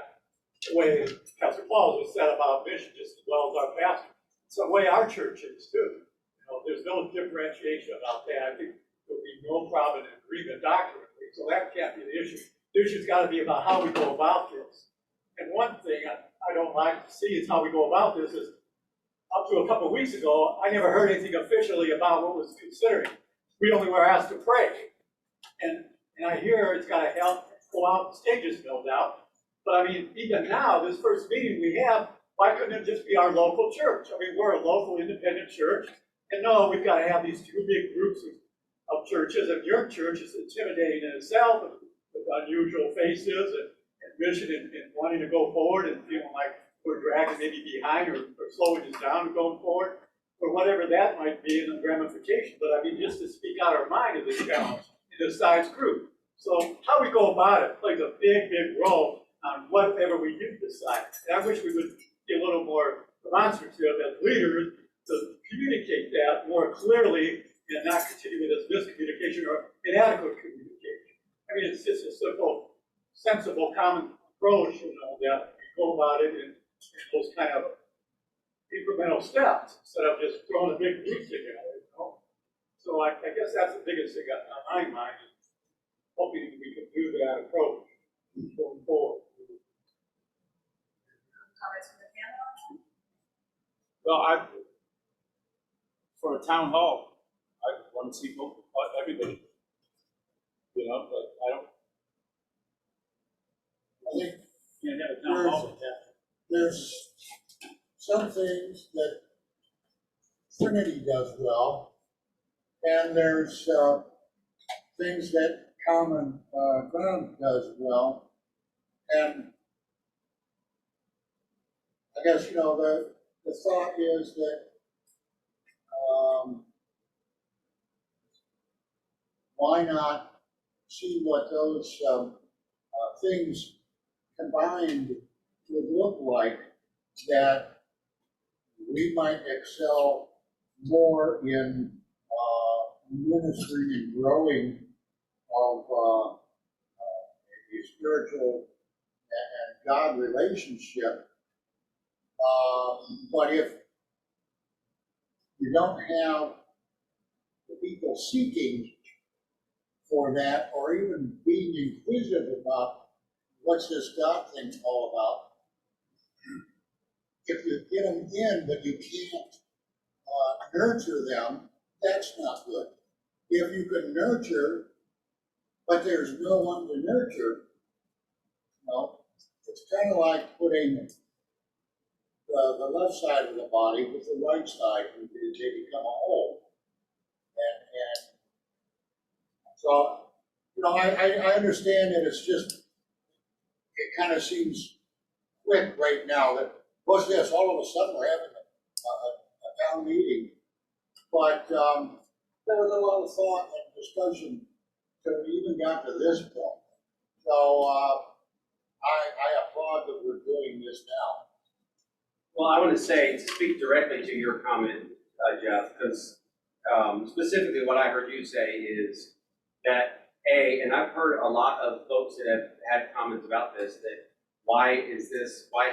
the way Pastor Paul was said about mission just as well as our pastor. It's the way our church is too. You know, there's no differentiation about that. I think there'll be no problem in agreement doctrinally, so that can't be the issue. The issue's got to be about how we go about this. And one thing I don't like to see is how we go about this is, up to a couple of weeks ago, I never heard anything officially about what was considering. We only were asked to pray. And I hear it's got to help go out in stages, no doubt. But I mean, even now, this first meeting we have, why couldn't it just be our local church? I mean, we're a local independent church. And no, we've got to have these two big groups of churches. And your church is intimidating in itself with unusual faces and mission and wanting to go forward and feeling like we're dragging maybe behind or slowing us down and going forward, or whatever that might be in the ramification. But I mean, just to speak out our mind is a challenge in this size group. So how we go about it plays a big, big role on whatever we do decide. And I wish we would be a little more demonstrative as leaders to communicate that more clearly and not continue with this miscommunication or inadequate communication. I mean, it's just a simple, sensible, common approach, you know, that we go about it in those kind of incremental steps instead of just throwing a big group together, you know. So I guess that's the biggest thing on my mind, is hoping we can do that approach going forward. Comments from the panel? Well, for a town hall, I want to see everybody. You know, but I think you can't have a town hall. there's some things that Trinity does well, and there's things that Common Ground does well, and I guess, you know, the thought is that why not see what those things combined would look like, that we might excel more in ministering and growing of a spiritual and God relationship. But if you don't have the people seeking for that, or even being inquisitive about what's this God thing all about, if you get them in but you can't nurture them, that's not good. If you can nurture, but there's no one to nurture, you know, it's kind of like putting the left side of the body with the right side, and they become a whole. And so, you know, I understand that it's just, it kind of seems quick right now that, what's this, all of a sudden we're having a town meeting. But there was a lot of thought and discussion till we even got to this point. So I applaud that we're doing this now. Well, I want to say, to speak directly to your comment, Jeff, because specifically what I heard you say is that, and I've heard a lot of folks that have had comments about this, that why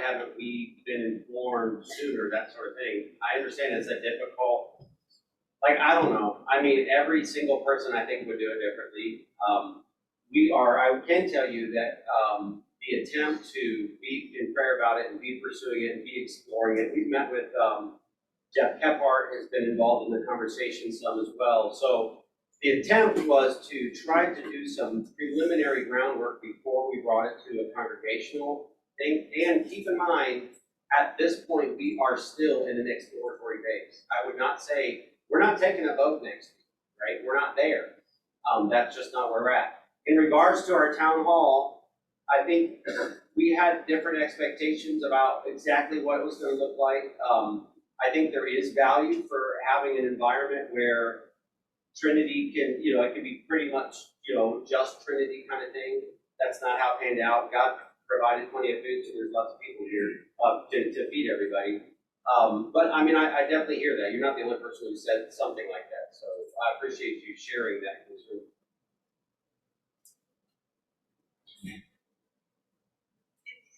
haven't we been informed sooner, that sort of thing. I understand it's a difficult, like, I don't know. I mean, every single person I think would do it differently. I can tell you that the attempt to be in prayer about it and be pursuing it and be exploring it. We've met with Jeff Kephart has been involved in the conversation some as well. So the attempt was to try to do some preliminary groundwork before we brought it to a congregational thing. And keep in mind, at this point, we are still in an exploratory phase. I would not say, we're not taking a vote next week, right? We're not there. That's just not where we're at. In regards to our town hall, I think we had different expectations about exactly what it was going to look like. I think there is value for having an environment where Trinity can, it can be pretty much, just Trinity kind of thing. That's not how it panned out. God provided plenty of food, so there's lots of people here to feed everybody. But I mean, I definitely hear that. You're not the only person who said something like that. So I appreciate you sharing that concern.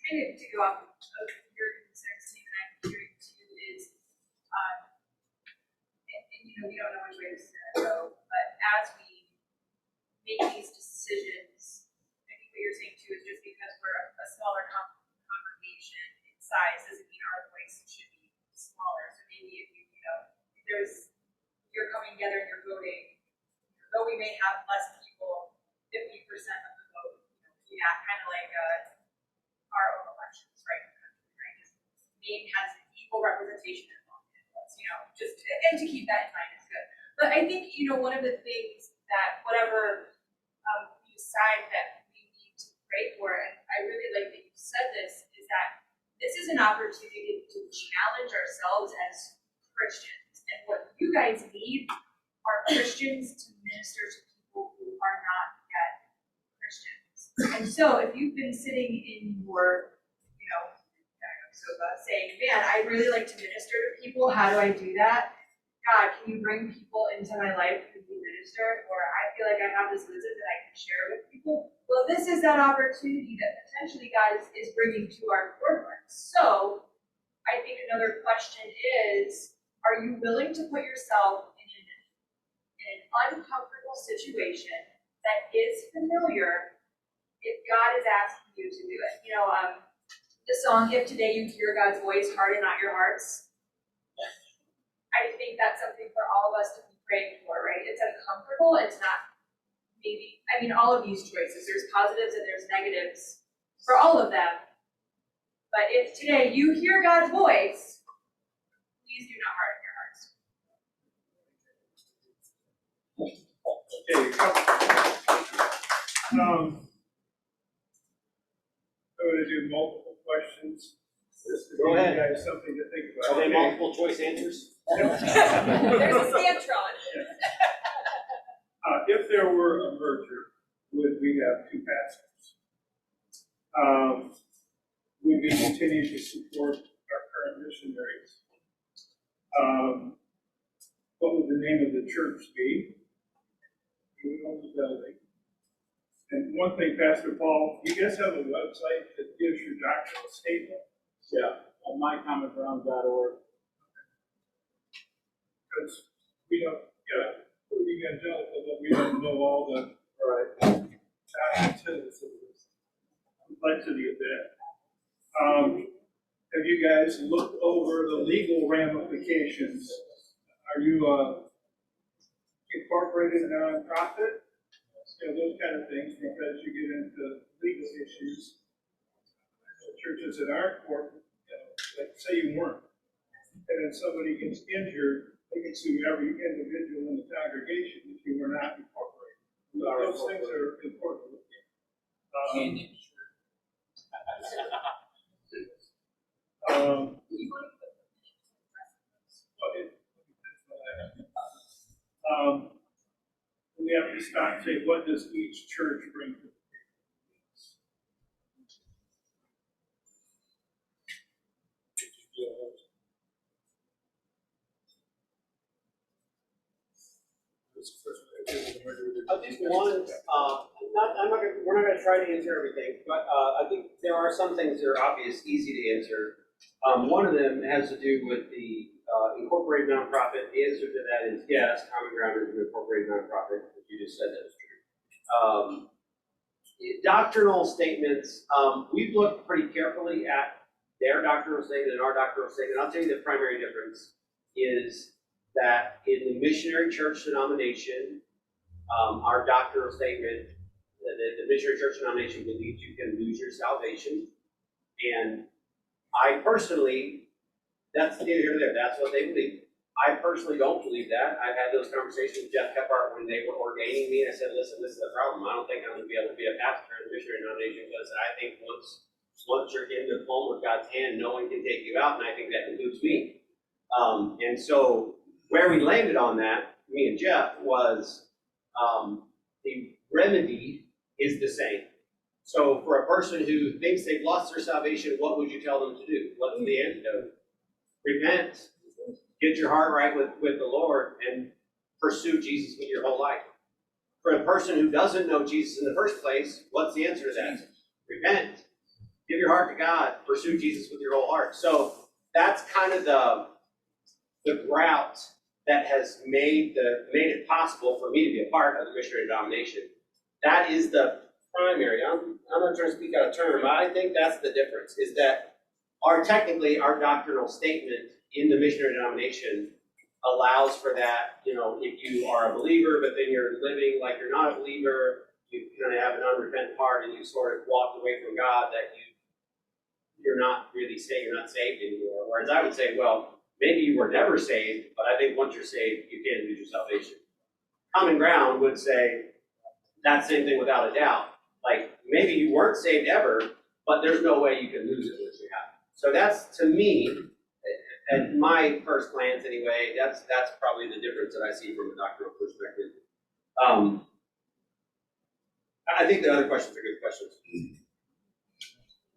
Kind of to go off of your concerns, Steve, and I'm hearing too, is, and we don't know which way this is going to go, but as we make these decisions, I think what you're saying too is just because we're a smaller congregation in size doesn't mean our voice should be smaller. So maybe if you're coming together and you're voting, though we may have less people, 50% of the vote, kind of like our own elections, right? Just Maine has equal representation in Longford, and to keep that in mind is good. But I think, one of the things that whatever we decide that we need to pray for, and I really like that you said this, is that this is an opportunity to challenge ourselves as Christians. And what you guys need are Christians to minister to people who are not yet Christians. And so if you've been sitting in your, sofa saying, man, I'd really like to minister to people, how do I do that? God, can you bring people into my life who you minister? Or I feel like I have this wisdom that I can share with people. Well, this is that opportunity that potentially God is bringing to our forefront. So I think another question is, are you willing to put yourself in an uncomfortable situation that is familiar if God is asking you to do it? The song, If Today You Hear God's Voice, Harden Not Your Hearts. I think that's something for all of us to be praying for, right? It's uncomfortable, it's not all of these choices, there's positives and there's negatives for all of them. But if today you hear God's voice, please do not harden your hearts. Okay. I'm going to do multiple questions. Just to Go give ahead. you guys something to think about. Are they multiple choice answers? There's a Scantron. If there were a merger, would we have two pastors? Would we continue to support our current missionaries? What would the name of the church be? Who owns the building? And one thing, Pastor Paul, you guys have a website that gives your doctrinal statement? Yeah, on mycommonground.org. Because we don't, we're evangelical, but we don't know all the complexity of that. Have you guys looked over the legal ramifications? Are you incorporated nonprofit? Those kind of things, because you get into legal issues. Churches that aren't corporate, like say you weren't, and then somebody gets injured, they can sue every individual in the congregation if you were not incorporated. Those things are important. We have to stop and say, what does each church bring to the table? I think one, we're not gonna try to answer everything, but I think there are some things that are obvious, easy to answer. One of them has to do with the incorporated nonprofit. The answer to that is yes, Common Ground is an incorporated nonprofit. You just said that was true. Doctrinal statements, we've looked pretty carefully at their doctrinal statement and our doctrinal statement. I'll tell you the primary difference. is that in the missionary church denomination, our doctrinal statement, the missionary church denomination believes you can lose your salvation. And I personally, that's neither here nor there, that's what they believe. I personally don't believe that. I've had those conversations with Jeff Kephart when they were ordaining me, and I said, listen, this is the problem. I don't think I'm going to be able to be a pastor in the missionary denomination, because I think once you're in the palm of God's hand, no one can take you out, and I think that includes me. And so where we landed on that, me and Jeff, was the remedy is the same. So for a person who thinks they've lost their salvation, what would you tell them to do? What's the antidote? Repent. Get your heart right with the Lord and pursue Jesus with your whole life. For a person who doesn't know Jesus in the first place, what's the answer to that? Repent. Give your heart to God. Pursue Jesus with your whole heart. So that's kind of the route that has made it possible for me to be a part of the missionary denomination. That is the primary. I'm not trying to speak out of turn, but I think that's the difference, is that technically our doctrinal statement in the missionary denomination allows for that. You know, if you are a believer, but then you're living like you're not a believer, you kind of have an unrepentant heart, and you sort of walked away from God, that you're not really saved, you're not saved anymore. Whereas I would say, well, maybe you were never saved, but I think once you're saved, you can't lose your salvation. Common ground would say that same thing without a doubt. Like, maybe you weren't saved ever, but there's no way you can lose it once you have it. So that's, to me, at my first glance anyway, that's probably the difference that I see from a doctrinal perspective. I think the other questions are good questions.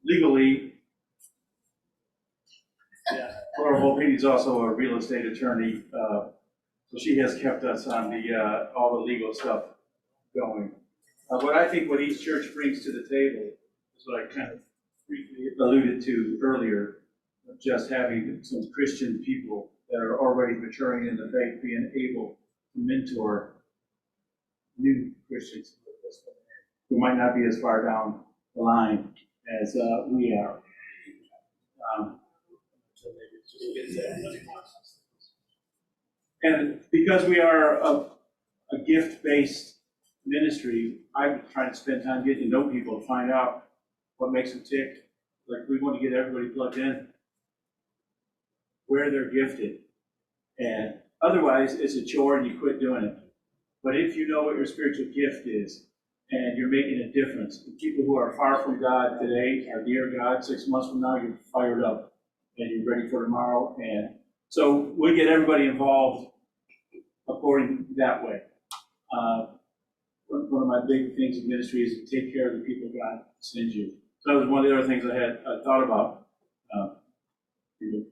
Legally, Laura Volpe is also a real estate attorney, so she has kept us on the all the legal stuff going. What each church brings to the table is what I kind of briefly alluded to earlier, of just having some Christian people that are already maturing in the faith, being able to mentor new Christians who might not be as far down the line as we are. And because we are a gift-based ministry, I'm trying to spend time getting to know people to find out what makes them tick. Like, we want to get everybody plugged in where they're gifted. And otherwise, it's a chore and you quit doing it. But if you know what your spiritual gift is and you're making a difference, the people who are far from God today are near God. 6 months from now, you're fired up and you're ready for tomorrow. And so we get everybody involved according that way. One of my big things in ministry is to take care of the people God sends you. So that was one of the other things I had thought about.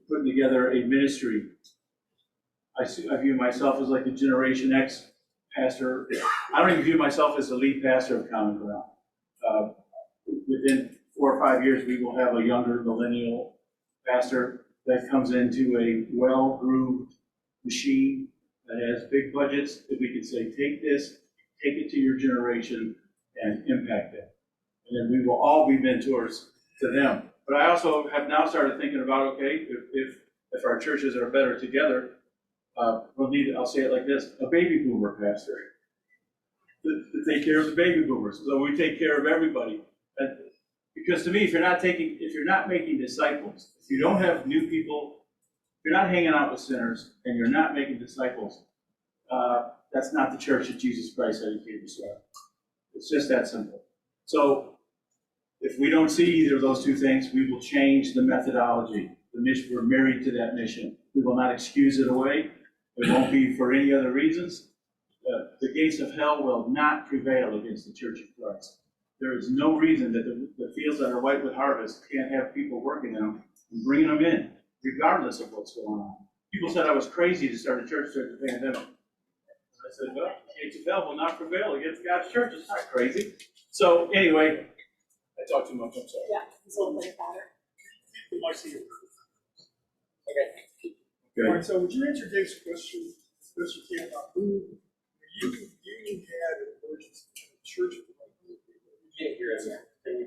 Putting together a ministry. I view myself as like a Generation X pastor. I don't even view myself as the lead pastor of Common Ground. Within 4 or 5 years, we will have a younger millennial pastor that comes into a well-grooved machine that has big budgets that we can say, take this, take it to your generation and impact it. And then we will all be mentors to them. But I also have now started thinking about, okay, if our churches are better together, we'll need, I'll say it like this, a baby boomer pastor to take care of the baby boomers. So we take care of everybody. And because to me, if you're not making disciples, if you don't have new people, if you're not hanging out with sinners and you're not making disciples, that's not the church that Jesus Christ said he came to serve. It's just that simple. So if we don't see either of those two things, we will change the methodology. The mission, we're married to that mission. We will not excuse it away. It won't be for any other reasons. The gates of hell will not prevail against the Church of Christ. There is no reason that the fields that are white with harvest can't have people working in them and bringing them in, regardless of what's going on. People said I was crazy to start a church during the pandemic. I said, well, the gates of hell will not prevail against God's church. It's not crazy. So anyway, I talked too much, I'm sorry. Yeah, it's a little bit better. Okay. All right, so would you answer Dave's question, Mr. Camp, about who you had an emergency in the church? Can't hear us. I can't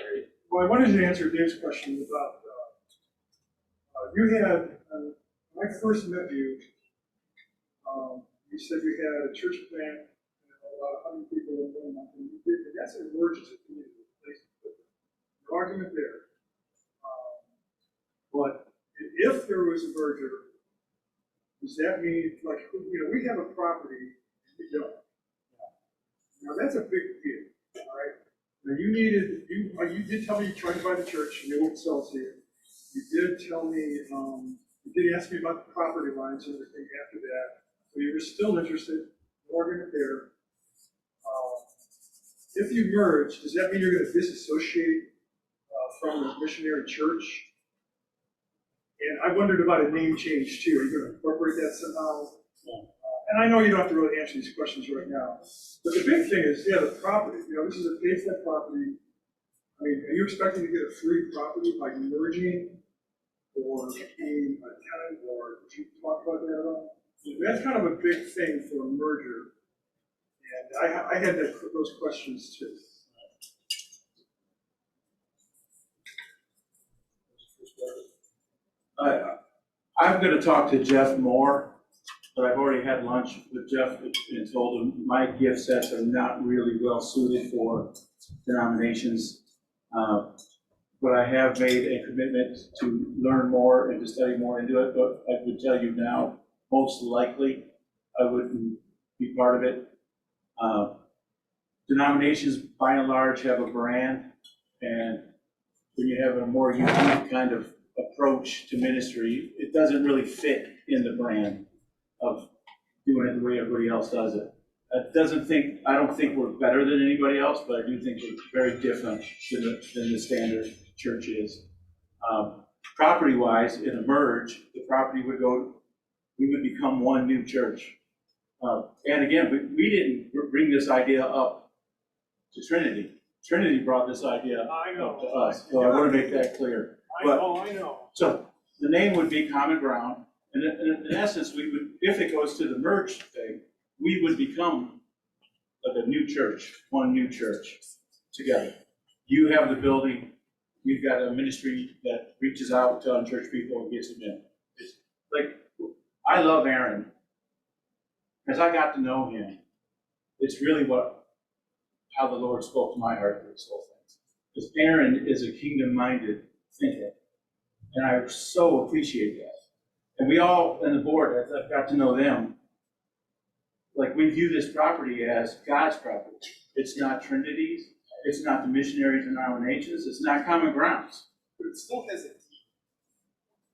hear you. Well, I wanted to answer Dave's question about You had, when I first met you, you said you had a church plant, about 100 people in one month, and you did, and that's an emergency community. No argument there. But if there was a merger, does that mean, like, we have a property, and we don't. Now, that's a big deal, all right? Now, you did tell me you tried to buy the church, and you wouldn't sell it to you. You did tell me, you did ask me about the property lines and everything after that, so you were still interested, no argument there. If you merge, does that mean you're going to disassociate from the missionary church? And I wondered about a name change too. Are you going to incorporate that somehow? And I know you don't have to really answer these questions right now, but the big thing is, the property. This is a paid-for property. I mean, are you expecting to get a free property by merging or being a tenant, or did you talk about that at all? That's kind of a big thing for a merger. And I had those questions too. I'm going to talk to Jeff more, but I've already had lunch with Jeff and told him my gift sets are not really well suited for denominations. But I have made a commitment to learn more and to study more into it. But I would tell you now, most likely, I wouldn't be part of it. Denominations, by and large, have a brand, and when you have a more unique kind of approach to ministry, it doesn't really fit in the brand of doing it the way everybody else does it. I don't think we're better than anybody else, but I do think we're very different than the standard church is. Property-wise, in a merge, the property we would become one new church. And again, we didn't bring this idea up to Trinity. Trinity brought this idea up to us, so I want to make that clear. I know. So the name would be Common Ground, and in essence, we would, if it goes to the merge thing, we would become like a new church, one new church together. You have the building, we've got a ministry that reaches out to unchurched people and gets them in. It's like, I love Aaron. As I got to know him, it's really how the Lord spoke to my heart through this whole thing. Because Aaron is a kingdom-minded thinker, and I so appreciate that. And we all, and the board, as I've got to know them, like, we view this property as God's property. It's not Trinity's, it's not the missionary denominations, it's not Common Grounds. But it still has a deed.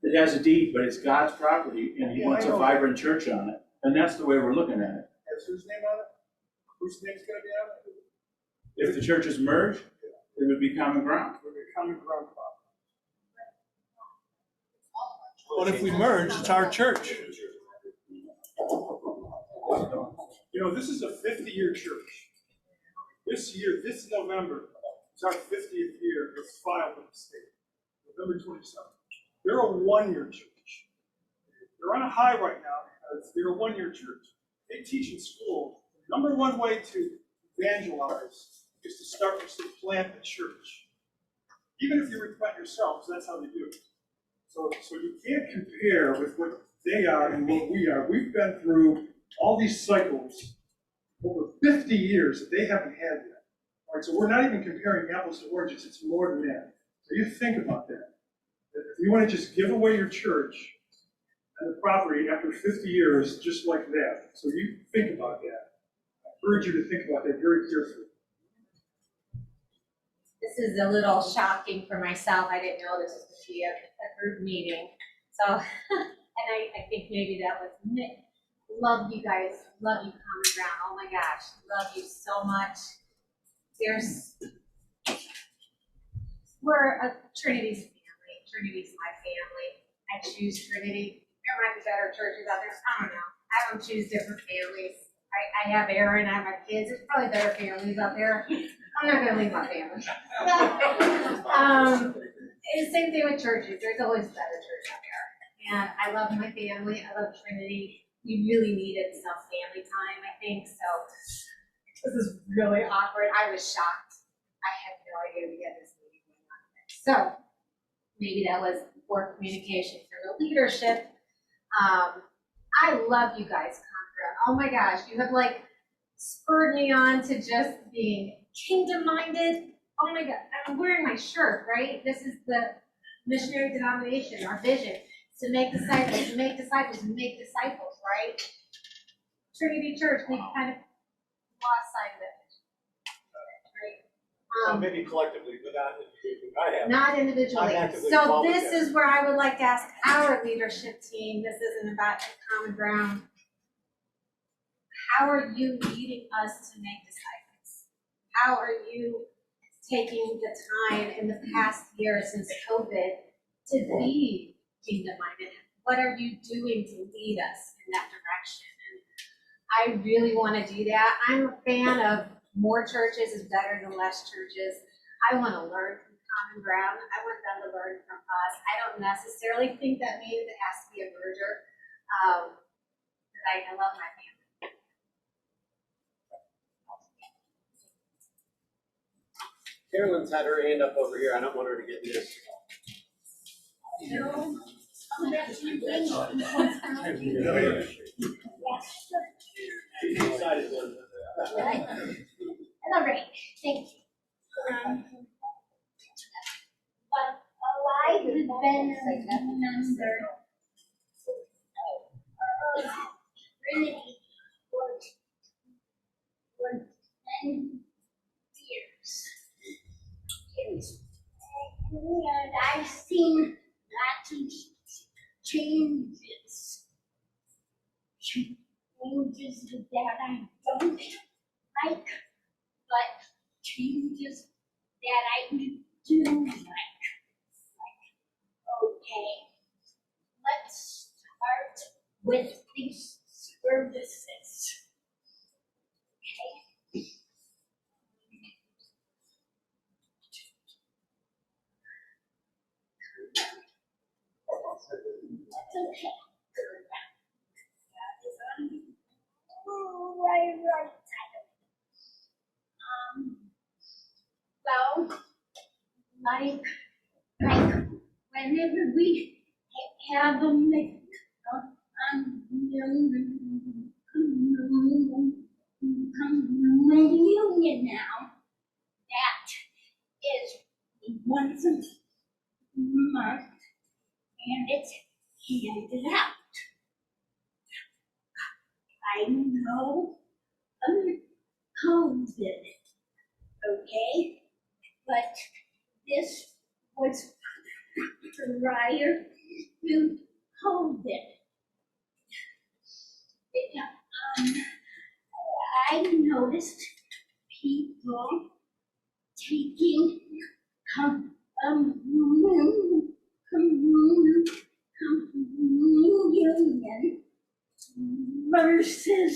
It has a deed, but it's God's property, and he wants a vibrant church on it. And that's the way we're looking at it. Has whose name on it? Whose name's going to be on it? If the churches merge, it would be Common Ground. It would be Common Ground property. But if we merge, it's our church. This is a 50-year church. This November, it's our 50th year. It's filed with the state, November 27th. They're a one-year church. They're on a high right now because they're a one-year church. They teach in school. The number one way to evangelize is to start with to plant a church. Even if you repent yourselves, that's how they do it. So you can't compare with what they are and what we are. We've been through all these cycles over 50 years that they haven't had yet. All right, so we're not even comparing apples to oranges. It's more than that. So you think about that. If you want to just give away your church and the property after 50 years, just like that. So you think about that. I urge you to think about that very carefully. This is a little shocking for myself. I didn't know this was going to be a group meeting. So, and I think maybe that was Nick. Love you guys. Love you, Common Ground. Oh my gosh. Love you so much. We're a Trinity's family. Trinity's my family. I choose Trinity. There might be better churches out there. I don't know. I don't choose different families. I have Aaron, I have my kids. There's probably better families out there. I'm not going to leave my family. Same thing with churches. There's always a better church out there. And I love my family. I love Trinity. We really needed some family time, I think. So this is really awkward. I was shocked. I had no idea we had this meeting going on. So maybe that was poor communication from the leadership. I love you guys, Contra. Oh my gosh, you have like spurred me on to just being kingdom-minded. Oh my God, I'm wearing my shirt, right? This is the missionary denomination, our vision, to make disciples, to make disciples, to make disciples, right? Trinity Church, we kind of lost sight of it. Right? Maybe collectively, but not individually. I have. Not individually. I'm actively So involved with this that. is where I would like to ask our leadership team, this isn't about common ground. How are you leading us to make disciples? How are you taking the time in the past year since COVID to be kingdom-minded? What are you doing to lead us in that direction? And I really want to do that. I'm a fan of more churches is better than less churches. I want to learn from common ground. I want them to learn from us. I don't necessarily think that means it has to be a merger. Because I love my family. Carolyn's had her hand up over here. I don't want her to get missed. She's excited. All right, thank you. I've been a member of Trinity for 10 years. And I've seen lots of changes. Changes that I don't like, but changes that I do like. Okay, let's start with these services. Okay. That's okay. That is on the right side of it. Well, like whenever we have a reunion now, that is once a month, and it's handed out. I know COVID, okay, but this was prior to COVID. I noticed people taking communion versus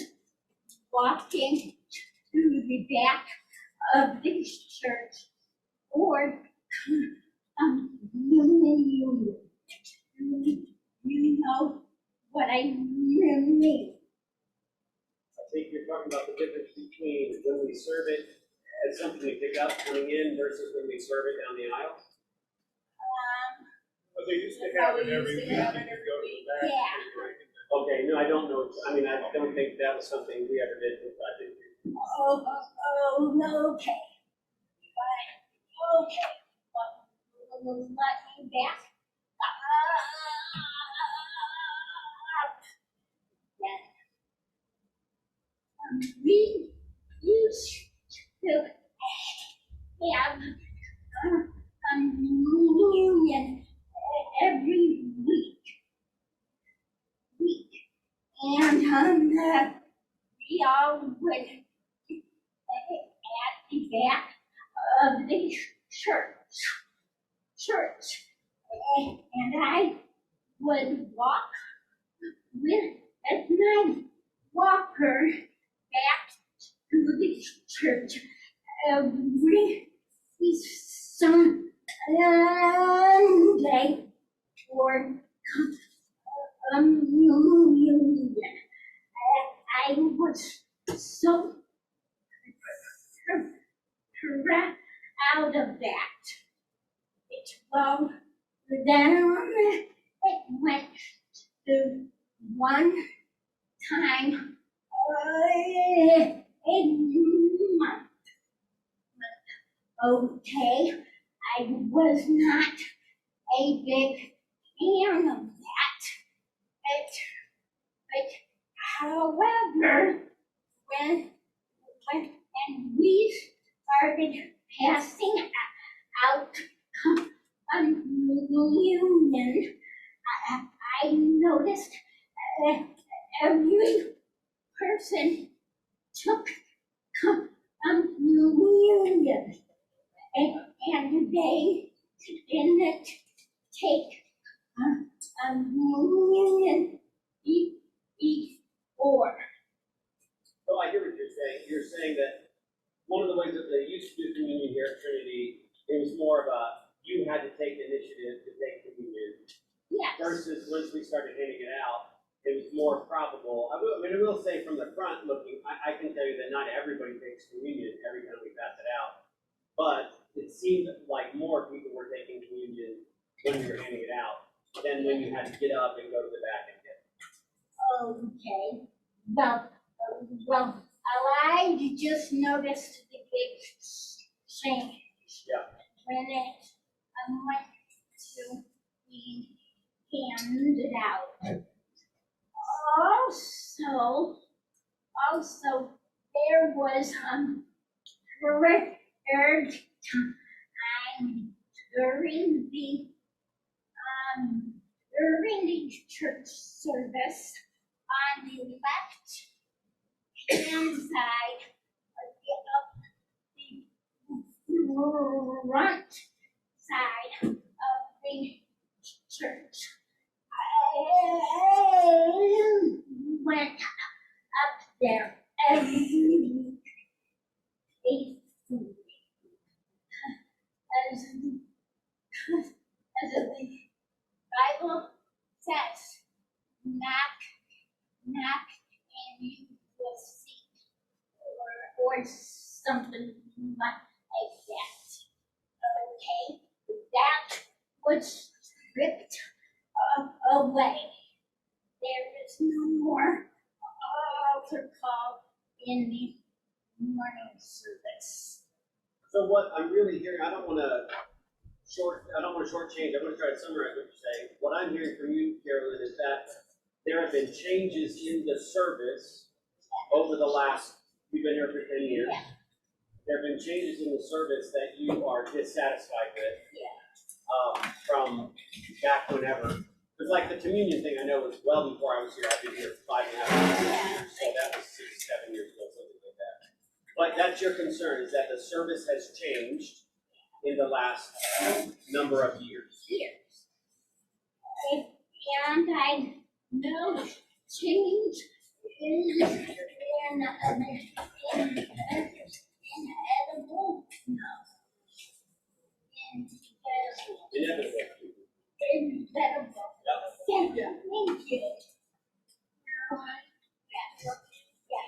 walking to the back of the church or communion. You know what I mean? I think you're talking about the difference between when we serve it as something we pick up coming in versus when we serve it down the aisle. But they used to have it every week, you could go to the back. Yeah. Okay, no, I don't know. I mean, I don't think that was something we ever did with that, did we? Oh, okay. But, okay. Well, let me back up. We used to have communion every week. And we all would at the back of the church. And I would walk with my walker back to the church every Sunday for communion. I was so proud of that. It then it went to one time a month. Okay, I was not a big fan of that. But however, when we started passing out communion, I noticed every person took communion, and they didn't take communion before. So I hear what you're saying. You're saying that one of the ways that they used to do communion here at Trinity, it was more of a, you had to take the initiative to take communion. Yes. Versus once we started handing it out, it was more probable. I will say from the front looking, I can tell you that not everybody takes communion every time we pass it out. But it seemed like more people were taking communion when we were handing it out than when you had to get up and go to the back and get it. Okay. Well, I just noticed the big change. Yeah. When it went to being handed out. Also, there was third time during the church service on the left hand side of the front side of the church. I went up there every week as the Bible says, knock, and you will see, or something like that. Okay, that was stripped away. There is no more altar call in the morning service. So what I'm really hearing, I don't want to shortchange. I'm going to try to summarize what you're saying. What I'm hearing from you, Carolyn, is that there have been changes in the service over the last, we've been here for 10 years. Yeah. There have been changes in the service that you are dissatisfied with. Yeah. From back whenever. Because like the communion thing, I know was well before I was here. I've been here 5.5 years, so that was 6, 7 years ago, something like that. But that's your concern, is that the service has changed in the last number of years. And I know change is inedible. No. Inevitable. Inedible. Thank you.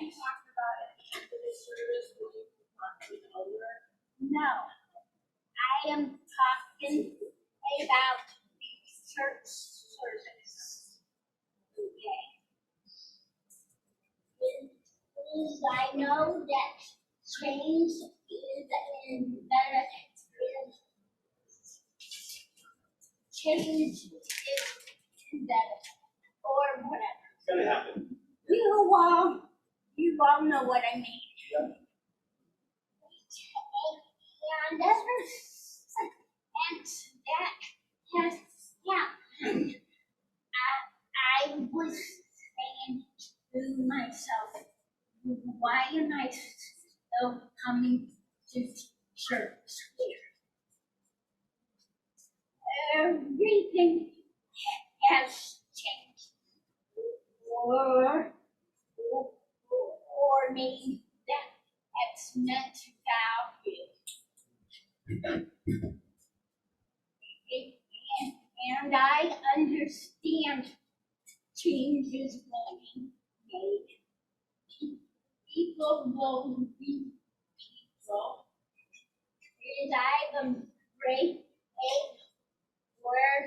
You talked about at the end of this service, will you talk to the elder? No, I am talking about the church service. Okay. I know that change is inevitable, or whatever. It's going to happen. You all know what I mean. Yep. And ever since that has happened, I was saying to myself, why am I still coming to church here? Everything has changed. Or maybe that's meant to value. And I understand changes will be made. People will be people. Is I the great egg where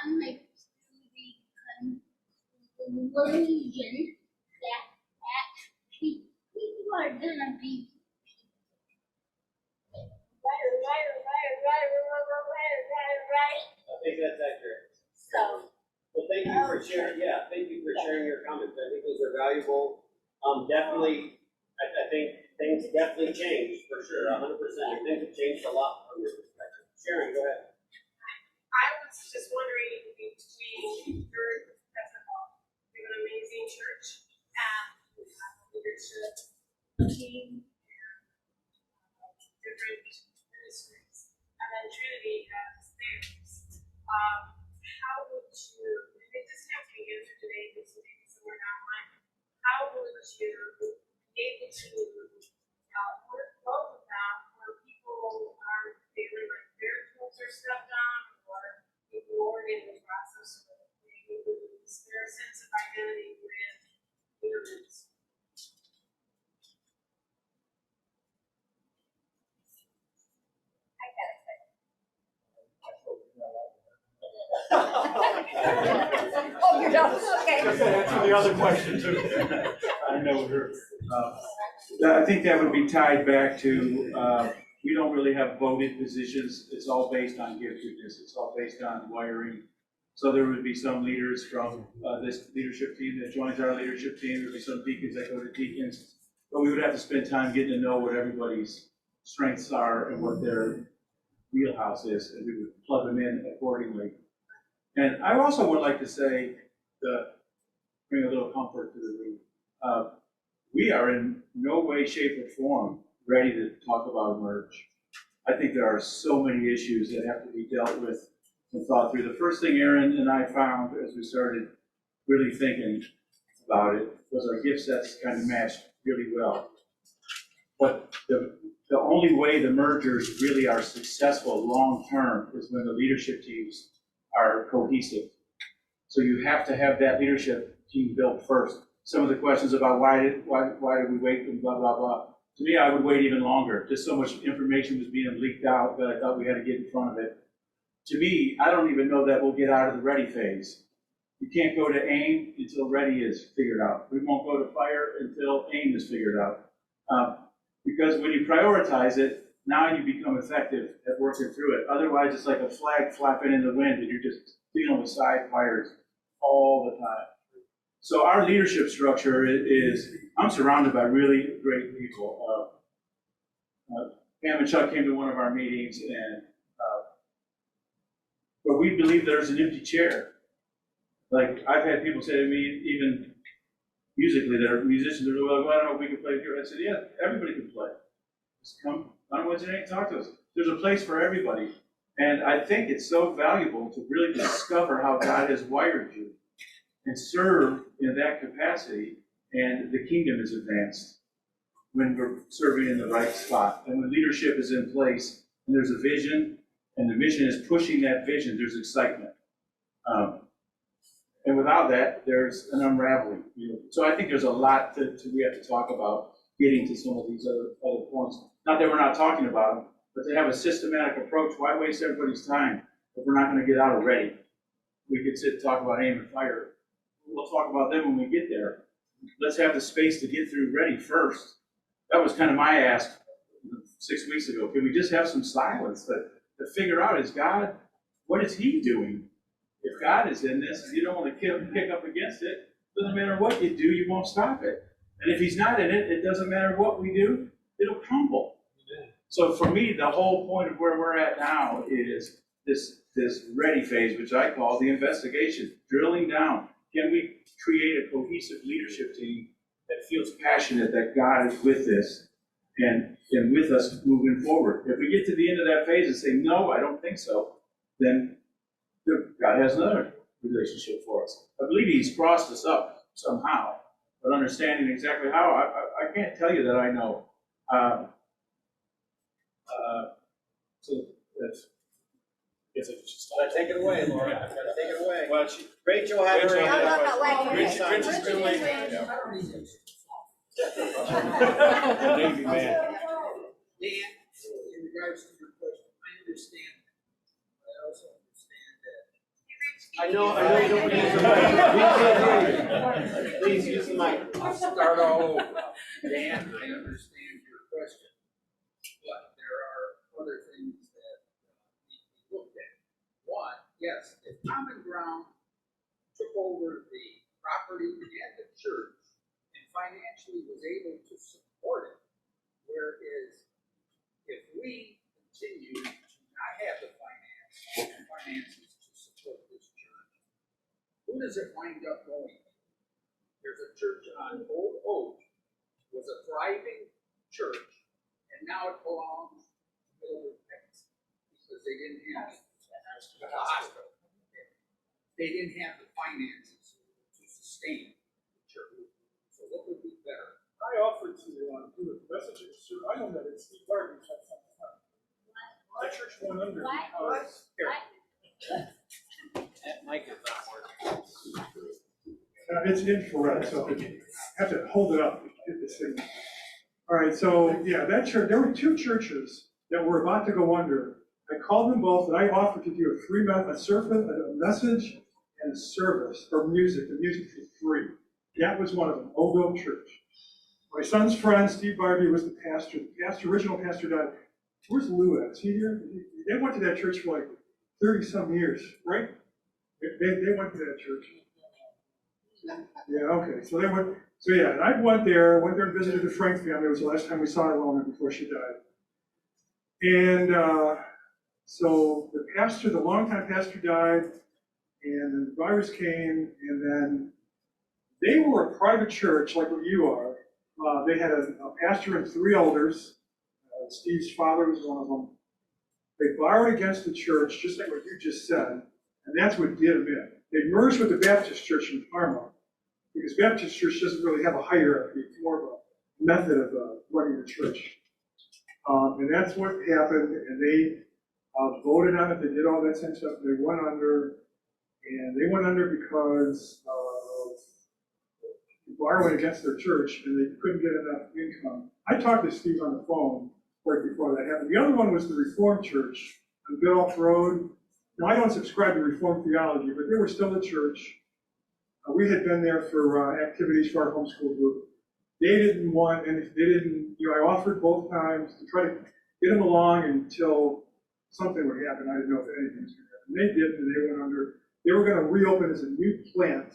gotten like to the conclusion that people are gonna be right. I think that's accurate. So, Well, thank you for sharing, thank you for sharing your comments. I think those are valuable. Definitely, I think things definitely changed for sure, 100%. Things have changed a lot from your perspective. Sharon, go ahead. I was just wondering between your, we have an amazing church and we have a leadership team and different ministries, and then Trinity has theirs. How would you, and it doesn't have to be answered today, this may be somewhere down the line, how would you be able to work both of them where people aren't feeling like their tools are stepped on, or people aren't in the process of maybe lose their sense of identity with humans? Oh, you're done, okay. Just to answer the other question too. I know her. I think that would be tied back to, we don't really have voted positions. It's all based on giftedness. It's all based on wiring. So there would be some leaders from this leadership team that joins our leadership team. There would be some deacons that go to deacons. But we would have to spend time getting to know what everybody's strengths are and what their wheelhouse is, and we would plug them in accordingly. And I also would like to say, bring a little comfort to the room. We are in no way, shape, or form ready to talk about merge. I think there are so many issues that have to be dealt with and thought through. The first thing Aaron and I found as we started really thinking about it was our gift sets kind of matched really well. But the only way the mergers really are successful long-term is when the leadership teams are cohesive. So you have to have that leadership team built first. Some of the questions about why did we wait and blah, blah, blah. To me, I would wait even longer. Just so much information was being leaked out that I thought we had to get in front of it. To me, I don't even know that we'll get out of the ready phase. You can't go to AIM until ready is figured out. We won't go to fire until AIM is figured out. Because when you prioritize it, now you become effective at working through it. Otherwise, it's like a flag flapping in the wind and you're just dealing with side fires all the time. So our leadership structure is, I'm surrounded by really great people. Pam and Chuck came to one of our meetings, and but we believe there's an empty chair. Like, I've had people say to me, even musically, that are musicians, they're like, well, I don't know if we can play here. I said, yeah, everybody can play. Just come on Wednesday night and talk to us. There's a place for everybody. And I think it's so valuable to really discover how God has wired you and serve in that capacity, and the kingdom is advanced when we're serving in the right spot. And when leadership is in place, and there's a vision, and the mission is pushing that vision, there's excitement. And without that, there's an unraveling. So I think there's a lot we have to talk about getting to some of these other points. Not that we're not talking about them, but to have a systematic approach. Why waste everybody's time if we're not going to get out already? We could sit and talk about AIM and fire. We'll talk about them when we get there. Let's have the space to get through ready first. That was kind of my ask 6 weeks ago. Can we just have some silence to figure out, is God, what is he doing? If God is in this, you don't want to kick up against it. Doesn't matter what you do, you won't stop it. And if he's not in it, it doesn't matter what we do, it'll crumble. So for me, the whole point of where we're at now is this ready phase, which I call the investigation, drilling down. Can we create a cohesive leadership team that feels passionate that God is with this and with us moving forward? If we get to the end of that phase and say, no, I don't think so, then God has another relationship for us. I believe he's crossed us up somehow, but understanding exactly how, I can't tell you that I know. So that's, Yes, take it away, Laura. Take it away. well, Rachel had her hand up. No, wait. Rich has been waiting. Navy man. Dan, in regards to your question, I understand. I also understand that. I know you don't use the mic. We can't hear you. Please use the mic. I'll start all over. Dan, I understand your question, but there are other things that need to be looked at. One, yes, if Common Ground took over the property and the church and financially was able to support it, whereas if we continue to not have the finances to support this church, who does it wind up going to? There's a church on Old Oak, was a thriving church, and now it belongs to Mildred Pence because they didn't have the hospital. They didn't have the finances to sustain the church. So what would be better? I offered to do a message, sir, I don't know, it's Steve Garden, that's not the time. My church went under because. That mic is not working. It's infrared, so I have to hold it up to get the signal. All right, so yeah, that church, there were two churches that were about to go under. I called them both and I offered to do a free a message and a service for music, the music for free. That was one of them, Old Oak Church. My son's friend, Steve Barbie, was the pastor. The original pastor died. Where's Lou at? Is he here? They went to that church for like 30-some years, right? They went to that church. Yeah, okay. So they went. So yeah, and I went there and visited the Frank family. It was the last time we saw Ilona before she died. And so the pastor, the longtime pastor, died, and the virus came, and then they were a private church like what you are. They had a pastor and 3 elders. Steve's father was one of them. They borrowed against the church, just like what you just said, and that's what did them in. They merged with the Baptist church in Parma, because Baptist church doesn't really have a hierarchy, it's more of a method of running the church. And that's what happened, and they voted on it, they did all that same stuff, they went under, and they went under because of borrowing against their church, and they couldn't get enough income. I talked to Steve on the phone right before that happened. The other one was the Reformed Church on Biddulph Road. Now, I don't subscribe to Reformed theology, but they were still a church. We had been there for activities for our homeschool group. They didn't want, and they didn't, I offered both times to try to get them along until something would happen. I didn't know if anything was going to happen. They didn't, and they went under. They were going to reopen as a new plant.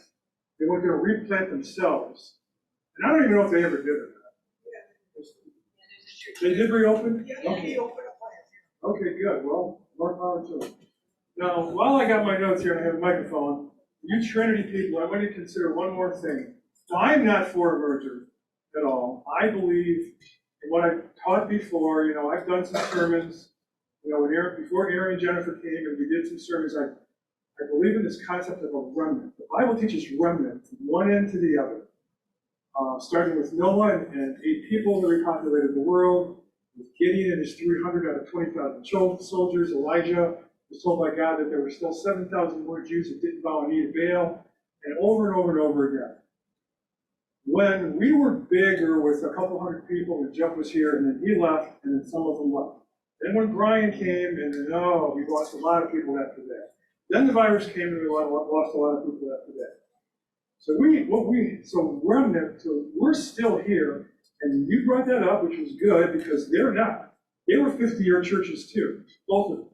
They were going to replant themselves. And I don't even know if they ever did it. They did reopen? Okay. Okay, good. Well, more power to them. Now, while I got my notes here and I have a microphone, you Trinity people, I want you to consider one more thing. Now, I'm not for a merger at all. I believe in what I've taught before. I've done some sermons. When before Aaron and Jennifer came and we did some sermons, I believe in this concept of a remnant. The Bible teaches remnant from one end to the other. Starting with Noah and 8 people that repopulated the world, with Gideon and his 300 out of 20,000 soldiers. Elijah was told by God that there were still 7,000 more Jews that didn't bow a knee to Baal, and over and over and over again. When we were bigger with a couple hundred people, and Jeff was here, and then he left, and then some of them left. Then when Brian came, and then, we lost a lot of people after that. Then the virus came, and we lost a lot of people after that. So we're still here, and you brought that up, which was good, because they're not. They were 50-year churches too, both of them.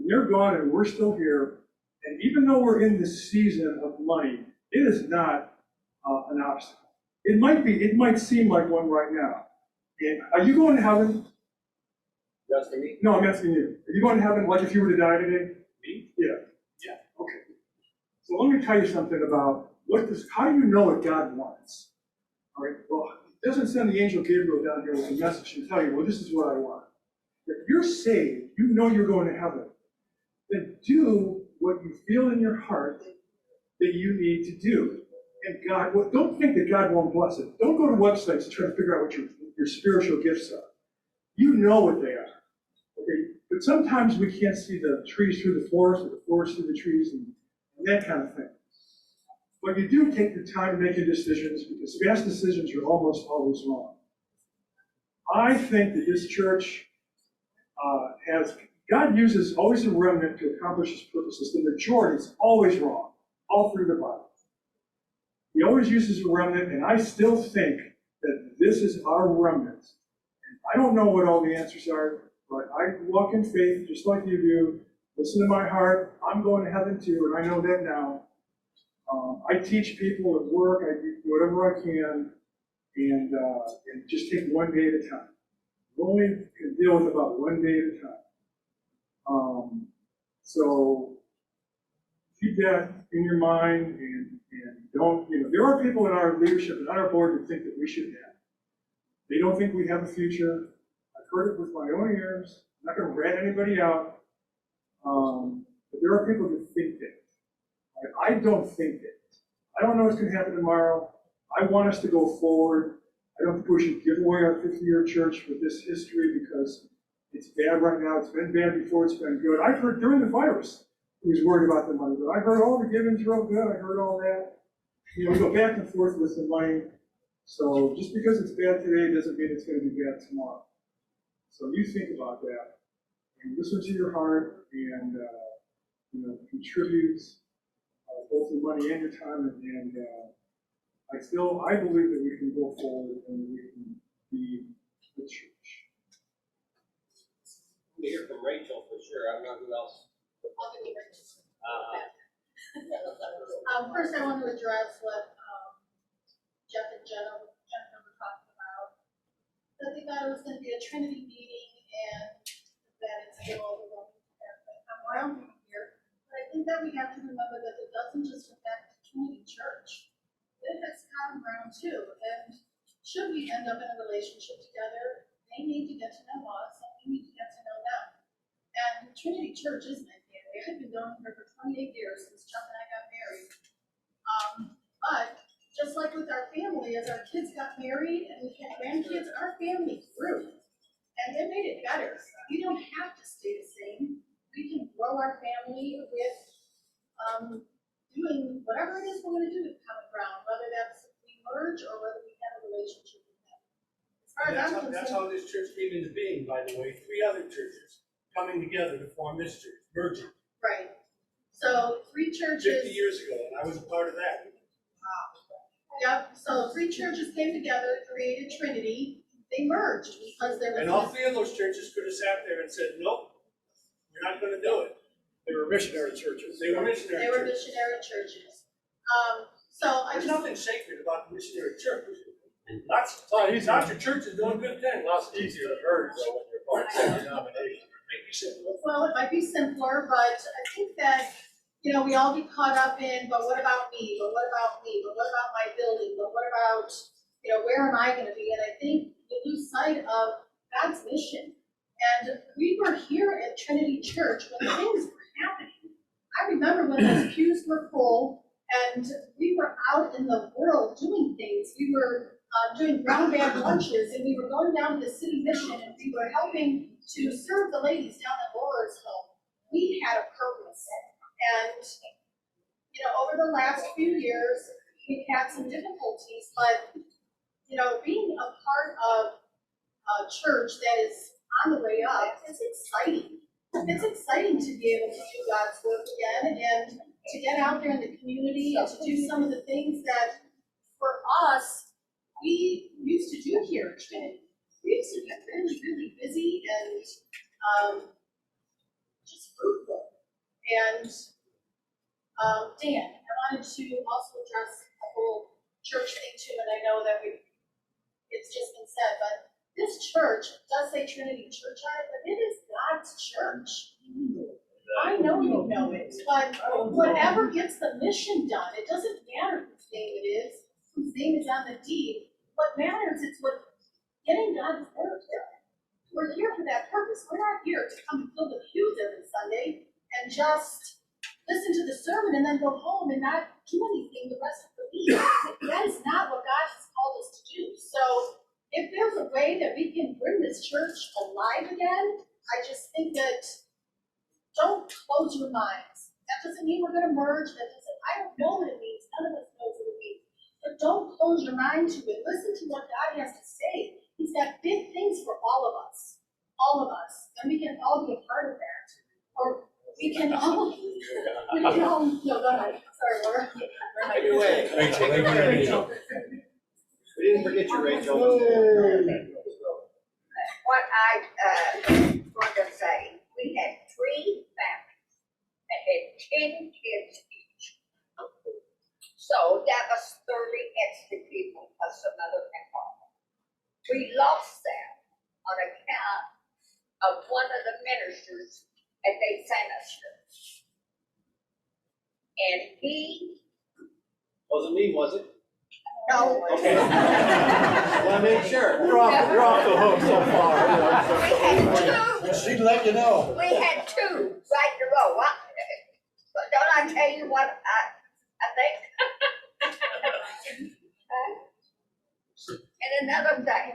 And they're gone, and we're still here. And even though we're in this season of money, it is not an obstacle. It might seem like one right now. And are you going to heaven? Just for me? No, I'm asking you. Are you going to heaven like if you were to die today? Me? Yeah. Yeah. Okay. So let me tell you something about how do you know what God wants? All right. Well, it doesn't send the angel Gabriel down here with a message and tell you, well, this is what I want. If you're saved, you know you're going to heaven. Then do what you feel in your heart that you need to do. And don't think that God won't bless it. Don't go to websites to try to figure out what your spiritual gifts are. You know what they are. Okay? But sometimes we can't see the trees through the forest, or the forest through the trees, and that kind of thing. But you do take the time to make your decisions, because fast decisions are almost always wrong. I think that this church has God uses always a remnant to accomplish his purposes. The majority is always wrong, all through the Bible. He always uses a remnant, and I still think that this is our remnant. And I don't know what all the answers are, but I walk in faith just like you do. Listen to my heart. I'm going to heaven too, and I know that now. I teach people at work. I do whatever I can, and just take one day at a time. You only can deal with about one day at a time. So keep that in your mind, and don't, there are people in our leadership and on our board who think that we should have. They don't think we have a future. I've heard it with my own ears. I'm not going to rat anybody out. But there are people who think that. I don't think that. I don't know what's going to happen tomorrow. I want us to go forward. I don't think we should give away our 50-year church with this history because it's bad right now. It's been bad before. It's been good. I've heard during the virus, he was worried about the money, but I heard all the giving's real good. I heard all that. We go back and forth with the money. So just because it's bad today doesn't mean it's going to be bad tomorrow. So you think about that and listen to your heart and contribute both your money and your time. And I believe that we can go forward and we can be the church. We hear from Rachel for sure. I don't know who else. First, I want to address what Jeff and Jenna were talking about. That they thought it was going to be a Trinity meeting and that it's still overwhelming to come around here. But I think that we have to remember that it doesn't just affect Trinity Church. It affects Common Ground too. And should we end up in a relationship together, they need to get to know us and we need to get to know them. And Trinity Church is my family. I've been going here for 28 years since Chuck and I got married. But just like with our family, as our kids got married and we had grandkids, our family grew. And it made it better. We don't have to stay the same. We can grow our family with doing whatever it is we're going to do with Common Ground, whether that's we merge or whether we have a relationship with them. As far as I'm concerned, That's how this church came into being, by the way. 3 other churches coming together to form this church, merging. right. So 3 churches. 50 years ago, and I was a part of that. Yep, so 3 churches came together, created Trinity. They merged because there was. And all 3 of those churches could have sat there and said, nope, we're not gonna do it. They were missionary churches. They were missionary churches. So I There's just. nothing sacred about the missionary church. Lots of churches doing good things. Lots easier to merge though when you're part of that denomination. Maybe simple. Well, it might be simpler, but I think that, we all get caught up in, but what about me? But what about me? But what about my building? But what about, where am I gonna be? And I think we lose sight of God's mission. And we were here at Trinity Church when things were happening. I remember when those pews were full and we were out in the world doing things. We were doing brown bag lunches and we were going down to the city mission and we were helping to serve the ladies down at Laura's home. We had a purpose. And, over the last few years, we've had some difficulties, but, being a part of a church that is on the way up is exciting. It's exciting to be able to do God's work again and to get out there in the community and to do some of the things that, for us, we used to do here at Trinity. We used to get really, really busy and just fruitful. And Dan, I wanted to also address the whole church thing too, and I know that it's just been said, but this church does say Trinity Church on it, but it is God's church. I know you know it, but whatever gets the mission done, it doesn't matter whose name it is, whose name is on the deed. What matters is getting God's word done. We're here for that purpose. We're not here to come and fill the pews every Sunday and just listen to the sermon and then go home and not do anything the rest of the week. That is not what God has called us to do. So if there's a way that we can bring this church alive again, I just think that don't close your minds. That doesn't mean we're going to merge. I don't know what it means. None of us knows what it means. But don't close your mind to it. Listen to what God has to say. He's got big things for all of us. all of us, and we can all be a part of that. Or we can all, no, go ahead, sorry, Laura. Take it away. Rachel, they were Rachel. We didn't forget you, Rachel. What I want to say, we had 3 families that had 10 kids each. So that was 30 extra people plus another involved. We lost that on account of one of the ministers that they sent us to. And he, Wasn't me, was it? no. Okay. Well, make sure. You're off the hook so far. We had 2. She'd let you know. We had 2 right in a row. But don't I tell you what I think? And another thing,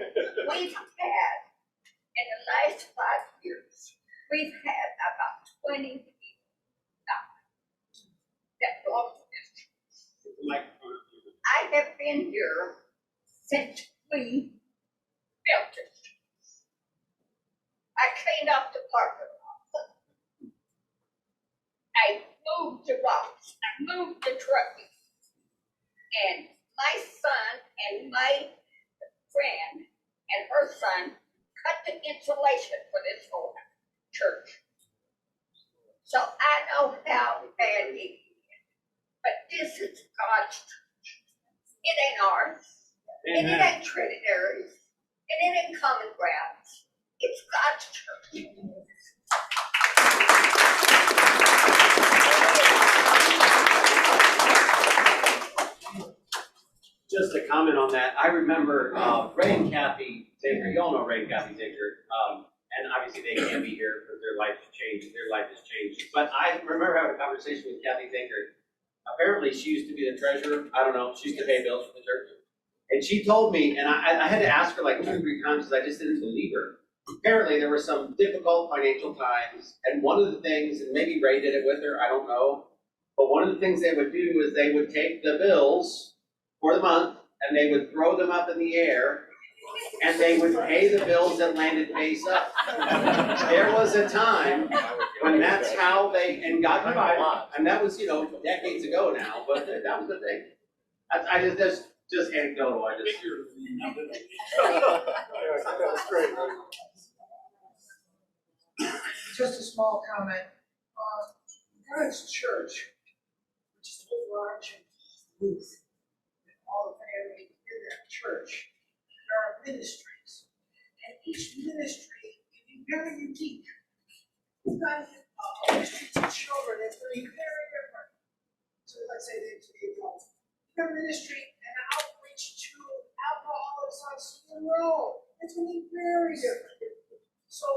we've had, in the last 5 years, we've had about 20 people die that belong to this church. I have been here since we built it. I cleaned up the parking lot. I moved the rocks, I moved the trucking. And my son and my friend and her son cut the insulation for this whole church. So I know how bad it is. But this is God's church. It ain't ours. And it ain't Trinity's. And it ain't Common Grounds. It's God's church. Just to comment on that, I remember Ray and Kathy Tinker. You all know Ray and Kathy Tinker, and obviously they can't be here because their life has changed. Their life has changed. But I remember having a conversation with Kathy Tinker. Apparently, she used to be the treasurer. I don't know. She used to pay bills for the church, and she told me, and I had to ask her like 2 or 3 times because I just didn't believe her. Apparently, there were some difficult financial times, and one of the things, and maybe Ray did it with her. I don't know, but one of the things they would do is they would take the bills for the month, and they would throw them up in the air, and they would pay the bills that landed face up. There was a time when that's how they, and God provided, and that was, decades ago now, but that was the thing. I just anecdotal, I just. That's great. Just a small comment. God's church, which is overarching youth, and all the families in that church, there are ministries. And each ministry can be very unique. You've got a ministry to children that's going to be very different. So let's say they to the adults. Your ministry and outreach to alcoholics on Steel Road. It's going to be very different. So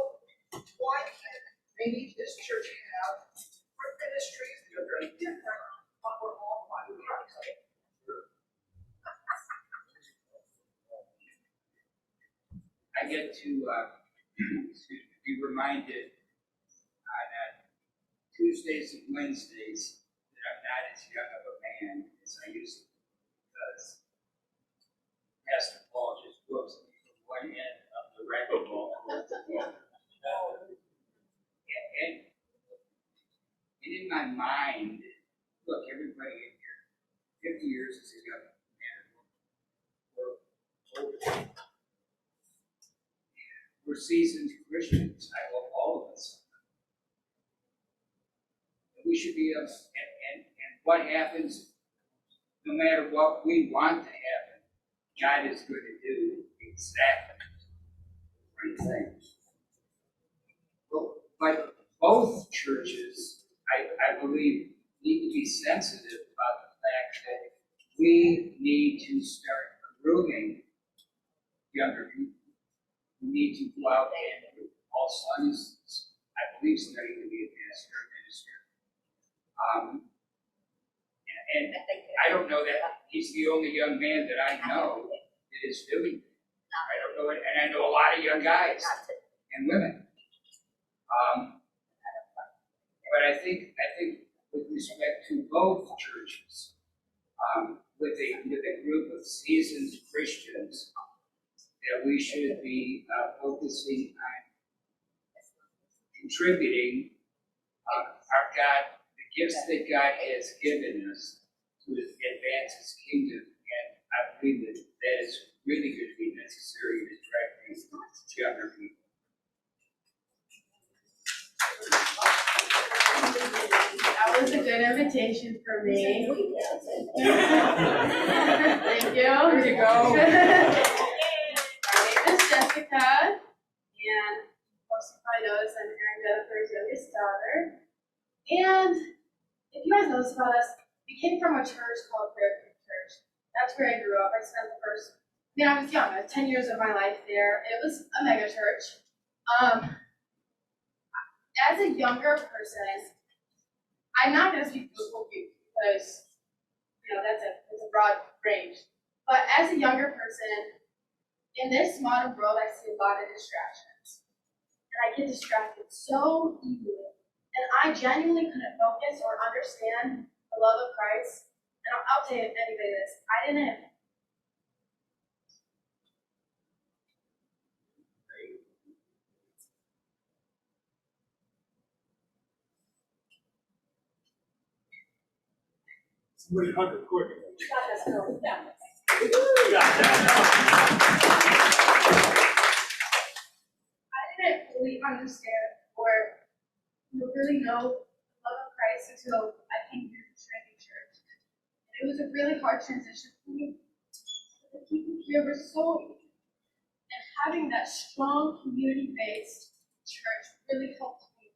why can't maybe this church have ministries that are very different, but we're all body Christ? I get to be reminded on Tuesdays and Wednesdays that I'm not as young of a man as I used to be, because Pastor Paul just looks at me from one end of the wrecking ball to the other. And in my mind, look, everybody in here, 50 years is a young man. We're seasoned Christians. I hope all of us. We should be, and what happens, no matter what we want to happen, God is going to do exactly the right thing. But both churches, I believe, need to be sensitive about the fact that we need to start grooming younger people. We need to go out and all sons, I believe, studying to be a pastor and minister. And I don't know that he's the only young man that I know that is doing it. I don't know it, and I know a lot of young guys and women. But I think with respect to both churches, with a group of seasoned Christians, that we should be focusing on contributing our God, the gifts that God has given us to advance His kingdom. And I believe that that is really going to be necessary to attract these younger people. That was a good invitation for me. Thank you. There you go. My name is Jessica, and most of you probably noticed I'm Erin Jennifer's youngest daughter. And if you guys notice about us, we came from a church called Trinity Church. That's where I grew up. I spent the first, I was young, I was 10 years of my life there. It was a mega church. As a younger person, I'm not going to speak for you because, that's a broad range. But as a younger person, in this modern world, I see a lot of distractions. And I get distracted so easily. And I genuinely couldn't focus or understand the love of Christ. And I'll tell anybody this, I didn't. Somebody hug her quick. I didn't fully understand or really know the love of Christ until I came here to Trinity Church. And it was a really hard transition for me. The people here were so, and having that strong community-based church really helped me,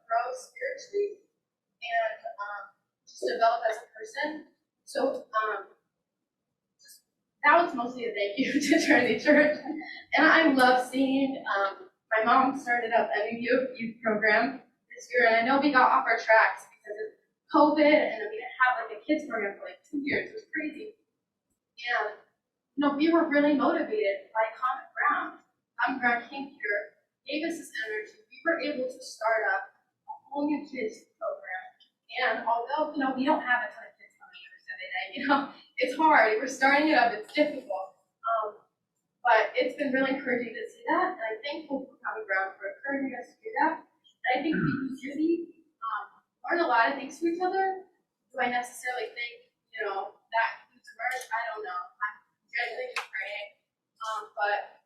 grow spiritually and just develop as a person. So that was mostly a thank you to Trinity Church. And I love seeing, my mom started up a new youth program this year, and I know we got off our tracks because of COVID, and we didn't have like a kids program for like 2 years. It was crazy. And we were really motivated by Common Ground. Common Ground came here, gave us this energy. We were able to start up a whole new kids program. And although we don't have a ton of kids coming every Sunday night, it's hard. We're starting it up. It's difficult. But it's been really encouraging to see that, and I'm thankful for Common Ground for encouraging us to do that. And I think we usually learn a lot of things from each other. Do I necessarily think, that includes merge? I don't know. I'm genuinely just praying. But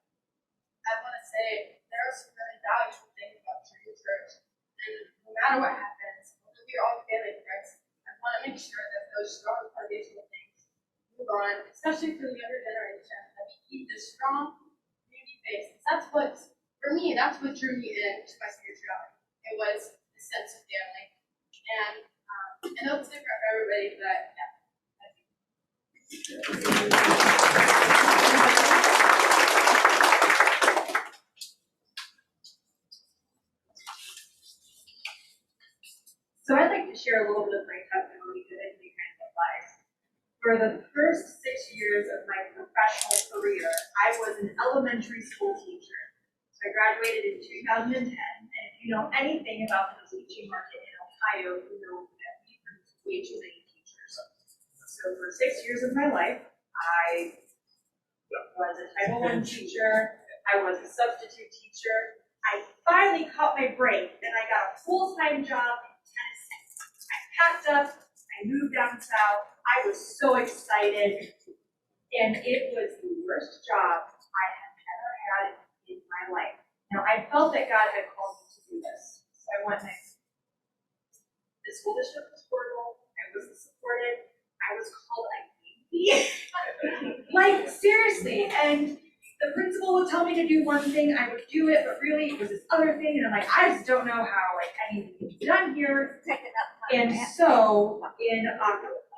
I want to say there are some really valuable things about Trinity Church, and no matter what happens, we're all family in Christ. I want to make sure that those strong foundational things move on, especially for the younger generation, that we keep this strong community base. That's what, for me, that's what drew me into my spirituality. It was the sense of family. And I know it's different for everybody, but yeah. So I'd like to share a little bit of my testimony because I think it kind of applies. For the first 6 years of my professional career, I was an elementary school teacher. So I graduated in 2010, and if you know anything about the teaching market in Ohio, you know that we produce way too many teachers. So for 6 years of my life, I was a Title I teacher, I was a substitute teacher. I finally caught my break, and I got a full-time job in Tennessee. I packed up, I moved down south. I was so excited, and it was the worst job I have ever had in my life. Now, I felt that God had called me to do this, so I went next. The school district was horrible. I wasn't supported. I was called a baby. Like, seriously, and the principal would tell me to do one thing, I would do it, but really it was this other thing, and I'm like, I just don't know how anything can be done here. And so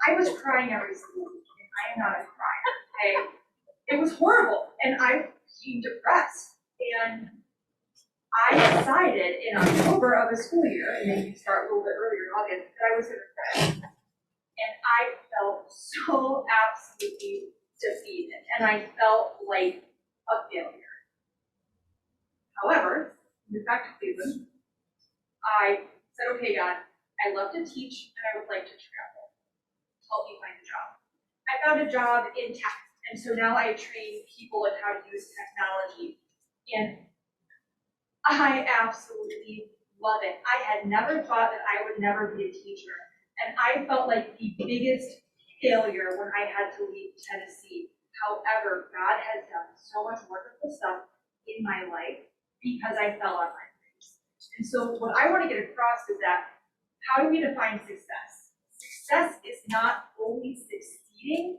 I was crying every single week, and I am not a crier, okay? It was horrible, and I became depressed, and I decided in October of the school year, and maybe start a little bit earlier in August, that I was going to quit. And I felt so absolutely defeated, and I felt like a failure. However, moved back to Cleveland, I said, okay, God, I love to teach, and I would like to travel. Help me find a job. I found a job in tech, and so now I train people in how to use technology. And I absolutely love it. I had never thought that I would never be a teacher. And I felt like the biggest failure when I had to leave Tennessee. However, God has done so much wonderful stuff in my life because I fell on my face. And so what I want to get across is that how do we define success? Success is not only succeeding.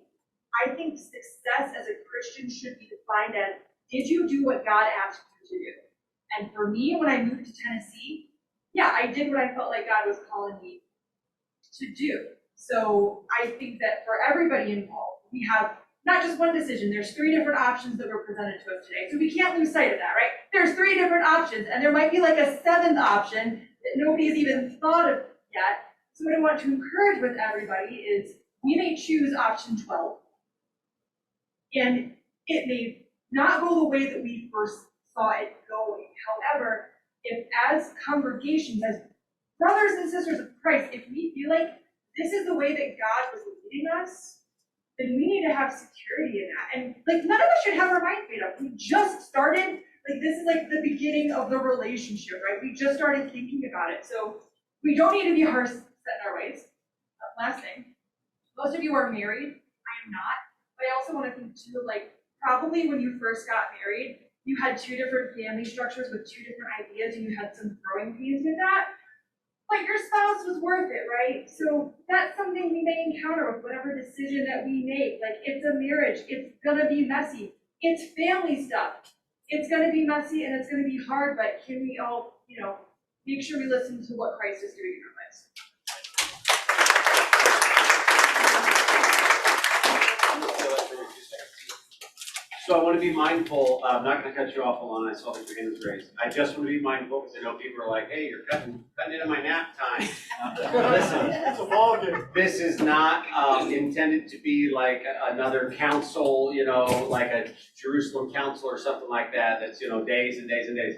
I think success as a Christian should be defined as, did you do what God asked you to do? And for me, when I moved to Tennessee, yeah, I did what I felt like God was calling me to do. So I think that for everybody involved, we have not just one decision. There's 3 different options that were presented to us today. So we can't lose sight of that, right? There's 3 different options, and there might be like a 7th option that nobody has even thought of yet. So what I want to encourage with everybody is we may choose option 12, and it may not go the way that we first saw it going. However, if as congregations, as brothers and sisters of Christ, if we feel like this is the way that God was leading us, then we need to have security in that. And like, none of us should have our minds made up. We just started, like, this is like the beginning of the relationship, right? We just started thinking about it. So we don't need to be harsh set in our ways. Last thing, most of you are married. I am not. But I also want to think too, like, probably when you first got married, you had 2 different family structures with 2 different ideas, and you had some growing pains with that. But your spouse was worth it, right? So that's something we may encounter with whatever decision that we make. Like, it's a marriage, it's gonna be messy. It's family stuff. It's gonna be messy and it's gonna be hard, but can we all, make sure we listen to what Christ is doing in our lives? So I want to be mindful, I'm not going to cut you off, Alana, I saw that your hand was raised. I just want to be mindful, because I know people are like, hey, you're cutting into my nap time. Listen, It's a ball game. this is not intended to be like another council, like a Jerusalem council or something like that, that's, days and days and days.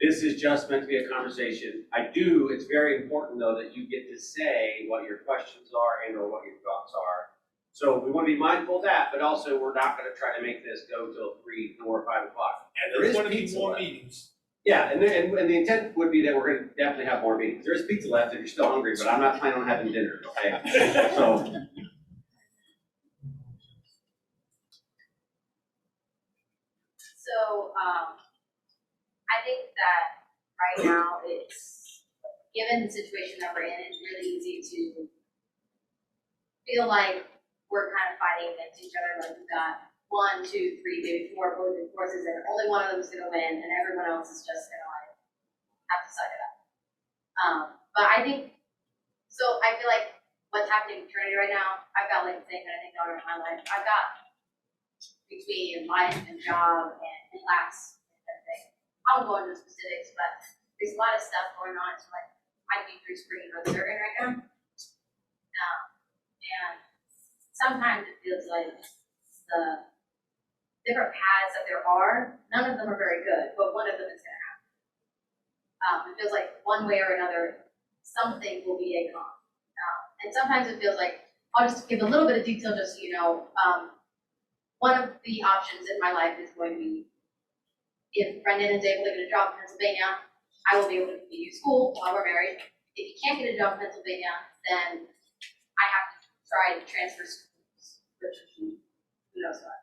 This is just meant to be a conversation. It's very important, though, that you get to say what your questions are and or what your thoughts are. So we want to be mindful of that, but also we're not going to try to make this go till 3, 4, 5 o'clock. And there's going to be more meetings. Yeah, and the intent would be that we're going to definitely have more meetings. There's pizza left if you're still hungry, but I'm not planning on having dinner, okay? So. So, I think that right now given the situation that we're in, it's really easy to feel like we're kind of fighting against each other, like we've got 1, 2, 3, maybe 4 opposing forces, and only one of them is going to win, and everyone else is just going to have to suck it up. But I think, so I feel like what's happening in Trinity right now, I've got like the same kind of thing going on in my life. I've got between life and job and class and everything. I won't go into specifics, but there's a lot of stuff going on. It's like my future's pretty uncertain right now. And sometimes it feels like the different paths that there are, none of them are very good, but one of them is going to happen. It feels like one way or another, something will be a con. And sometimes it feels like, I'll just give a little bit of detail just so you know. One of the options in my life is going to be, if Brendan is able to get a job in Pennsylvania, I will be able to continue school while we're married. If he can't get a job in Pennsylvania, then I have to try to transfer schools, which who knows what.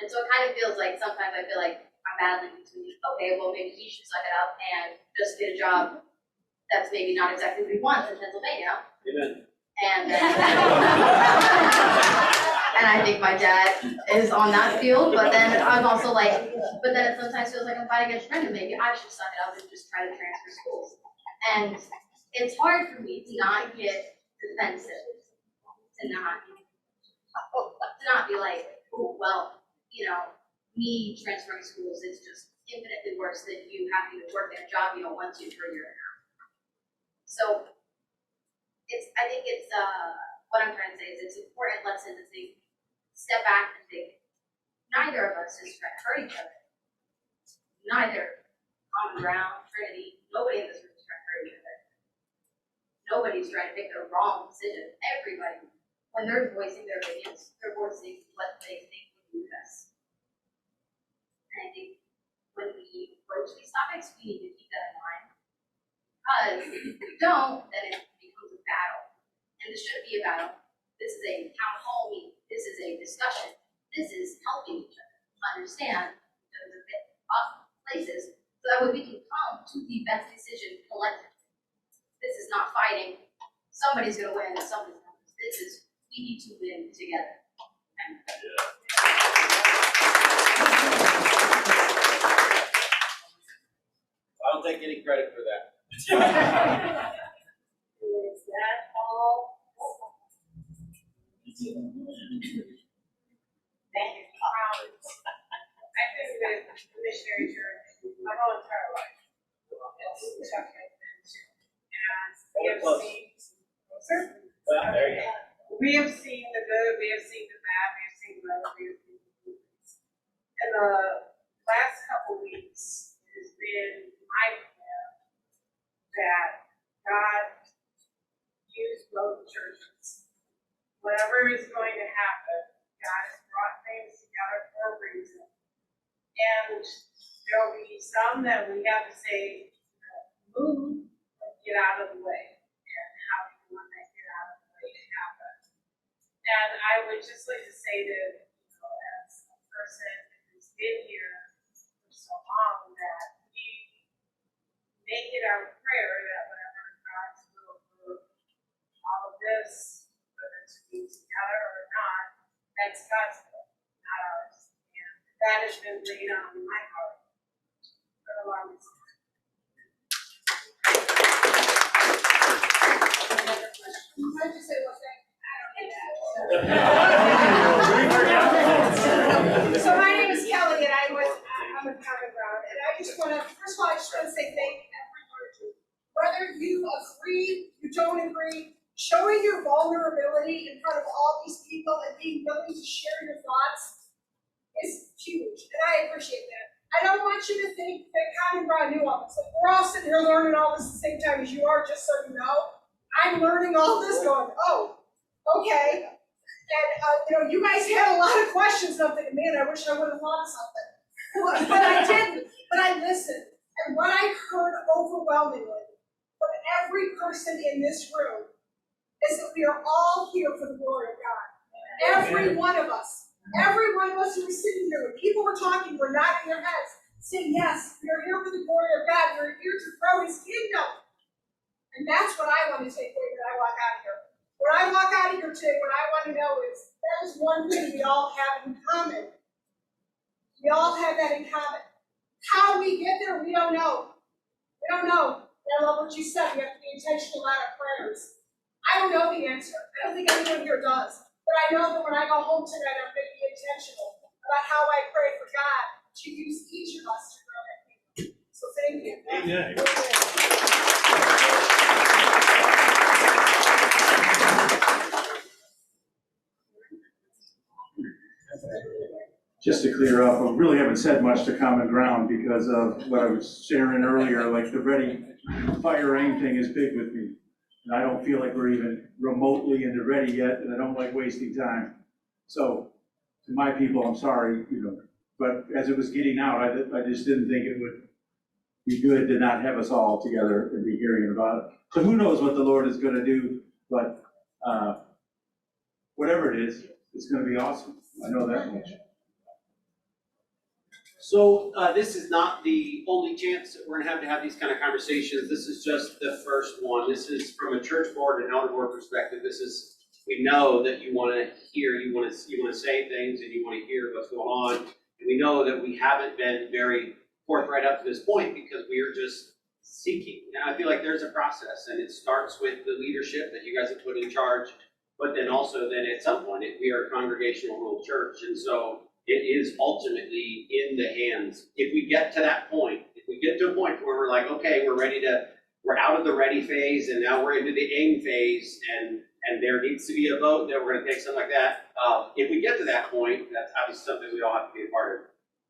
And so it kind of feels like sometimes I feel like I'm battling between, okay, well maybe he should suck it up and just get a job that's maybe not exactly what he wants in Pennsylvania. Amen. And and I think my dad is on that field, but then I'm also like, but then it sometimes feels like I'm fighting against Brendan. Maybe I should suck it up and just try to transfer schools. And it's hard for me to not get defensive, to not be like, oh, well, me transferring schools is just infinitely worse than you having to work at a job you don't want to for a year and a half. So I think it's what I'm trying to say is it's an important lesson to think, step back and think, neither of us is trying to hurt each other. Neither common ground, Trinity, nobody in this room is trying to hurt each other. Nobody's trying to pick the wrong decision. Everybody, when they're voicing their opinions, they're voicing what they think would be best. And I think when we approach these topics, we need to keep that in mind. Because if we don't, then it becomes a battle. And this shouldn't be a battle. This is a town hall meeting. This is a discussion. This is helping each other understand those places so that way we can come to the best decision collectively. This is not fighting. Somebody's going to win and somebody's going to lose. This is, we need to win together. I don't take any credit for that. Is that all? Thank you. I've been with the missionary church my whole entire life. It's Chuck has been too. And we have seen the good, we have seen the bad, we have seen the love, we have seen the good. And the last couple weeks has been my prayer that God use both churches. Whatever is going to happen, God has brought things together for a reason. And there will be some that we have to say, move or get out of the way. And how do you want that get out of the way to happen? And I would just like to say that, as a person who's been here for so long, that we make it our prayer that whatever God's will for all of this, whether it's to be together or not, that's God's will, not ours. And that has been laid on my heart for the longest time. Why'd you say one thing? So my name is Kelly and I'm with Common Ground, and I just want to, first of all, I just want to say thank you everyone. Whether you agree, you don't agree, showing your vulnerability in front of all these people and being willing to share your thoughts is huge, and I appreciate that. I don't want you to think that Common Ground knew all this. Like, we're all sitting here learning all this at the same time as you are, just so you know. I'm learning all this going, oh, okay. And, you guys had a lot of questions, and I'm thinking, man, I wish I would have thought of something. But I didn't, but I listened. And what I heard overwhelmingly from every person in this room is that we are all here for the glory of God. Every one of us who was sitting here, when people were talking, were nodding their heads, saying, yes, we are here for the glory of God. We're here to grow His kingdom. And that's what I want to take away when I walk out of here. When I walk out of here today, what I want to know is that is one thing we all have in common. We all have that in common. How we get there, we don't know. We don't know. And I love what you said. We have to be intentional about our prayers. I don't know the answer. I don't think anyone here does. But I know that when I go home tonight, I'm going to be intentional about how I pray for God to use each of us to grow that kingdom. So thank you. Amen. Just to clear up, I really haven't said much to Common Ground because of what I was sharing earlier, like the ready, fire, aim thing is big with me. And I don't feel like we're even remotely into ready yet, and I don't like wasting time. So, to my people, I'm sorry, but as it was getting out, I just didn't think it would be good to not have us all together and be hearing about it. So who knows what the Lord is gonna do, but whatever it is, it's gonna be awesome. I know that much. So this is not the only chance that we're gonna have these kind of conversations. This is just the first one. This is from a church board and elder board perspective. We know that you want to hear, you want to say things, and you want to hear what's going on. And we know that we haven't been very forthright up to this point because we are just seeking. And I feel like there's a process, and it starts with the leadership that you guys have put in charge, but then also at some point we are a congregational rule church, and so it is ultimately in the hands. If we get to that point, if we get to a point where we're like, okay, we're out of the ready phase and now we're into the aim phase, and there needs to be a vote that we're going to take something like that. If we get to that point, that's obviously something we all have to be a part of.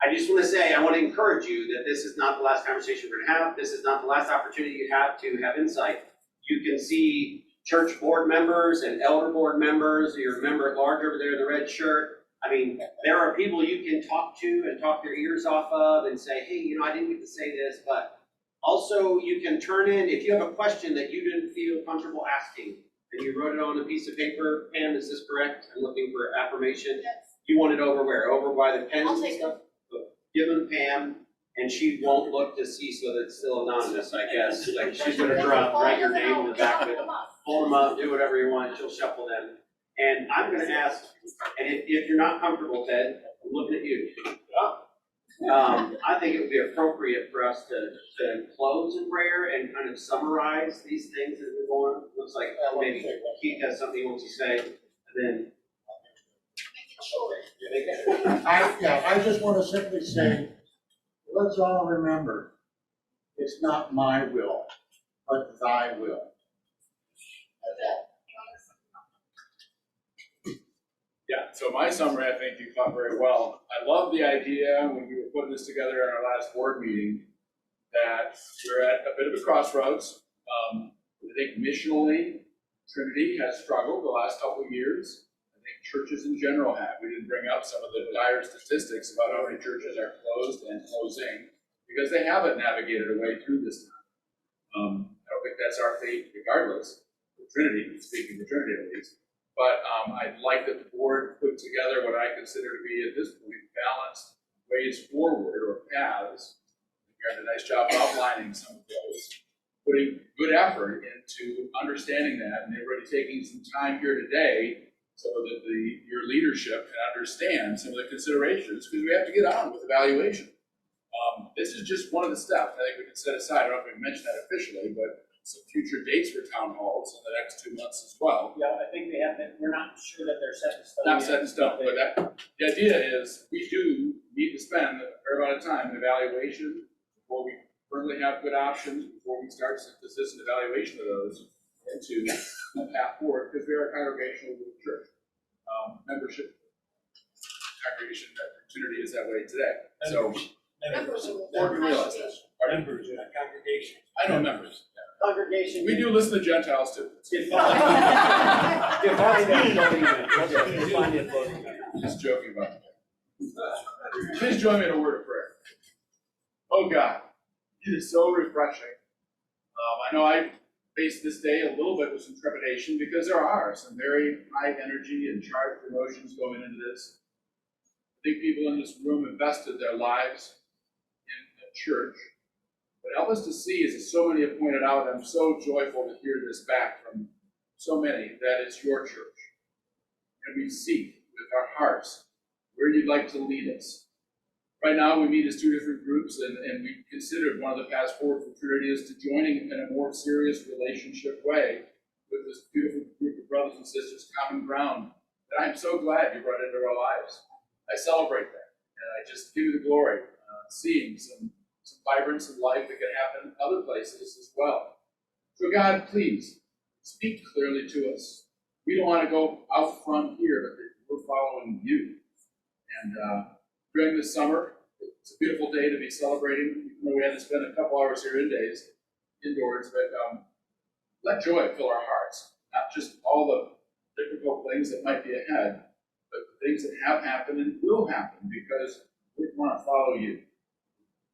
I just want to say, I want to encourage you that this is not the last conversation we're going to have. This is not the last opportunity you have to have insight. You can see church board members and elder board members, your member at large over there in the red shirt. I mean, there are people you can talk to and talk their ears off of and say, hey, you know, I didn't get to say this, but also you can turn in, if you have a question that you didn't feel comfortable asking, and you wrote it on a piece of paper, Pam, is this correct? I'm looking for affirmation. Yes. You want it over where? Over by the pens I'll and take stuff? Give them Pam, and she won't look to see so that it's still anonymous, I guess. Like, she's gonna write your name in the back of it, pull them up, do whatever you want, she'll shuffle them. And I'm gonna ask, and if you're not comfortable, Ted, I'm looking at you. I think it would be appropriate for us to close in prayer and kind of summarize these things as we're going. Looks like maybe Keith has something he wants to say, and then. I just want to simply say, let's all remember, it's not my will, but thy will. That's all. Yeah, so my summary, I think you caught very well. I love the idea when we were putting this together in our last board meeting that we're at a bit of a crossroads. I think missionally, Trinity has struggled the last couple of years. I think churches in general have. We didn't bring up some of the dire statistics about how many churches are closed and closing because they haven't navigated a way through this time. I don't think that's our fate regardless, for Trinity, speaking for Trinity at least. But I'd like that the board put together what I consider to be, at this point, balanced ways forward or paths. You did a nice job outlining some of those, putting good effort into understanding that, and everybody taking some time here today so that your leadership can understand some of the considerations, because we have to get on with evaluation. This is just one of the steps I think we can set aside. I don't know if we mentioned that officially, but some future dates for town halls in the next 2 months as well. Yeah, I think they have, we're not sure that they're set in stone. Not set in stone, but the idea is we do need to spend a fair amount of time in evaluation before we firmly have good options, before we start synthesis and evaluation of those into a path forward, because we are a congregational church. Membership congregation opportunity is that way today. So Members of the board can realize that. Our Members in a congregation. I know members. Congregation. We do listen to Gentiles too. Just joking about that. Please join me in a word of prayer. Oh God, it is so refreshing. I know I face this day a little bit with some trepidation because there are some very high energy and charged emotions going into this. I think people in this room invested their lives in a church. But help us to see, as so many have pointed out, I'm so joyful to hear this back from so many, that it's your church. And we seek with our hearts where you'd like to lead us. Right now, we meet as two different groups, and we considered one of the paths forward for Trinity is to joining in a more serious relationship way with this beautiful group of brothers and sisters, common ground, that I'm so glad you brought into our lives. I celebrate that, and I just give you the glory, seeing some vibrance and life that can happen in other places as well. So God, please, speak clearly to us. We don't want to go out front here, but we're following you. And during this summer, it's a beautiful day to be celebrating. Even though we had to spend a couple hours here indoors, but let joy fill our hearts. Not just all the difficult things that might be ahead, but the things that have happened and will happen because we want to follow you.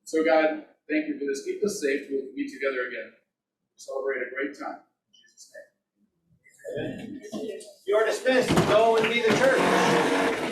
So God, thank you for this. Keep us safe. We'll meet together again. Celebrate a great time. In Jesus' name. You're dismissed. Go and be the church.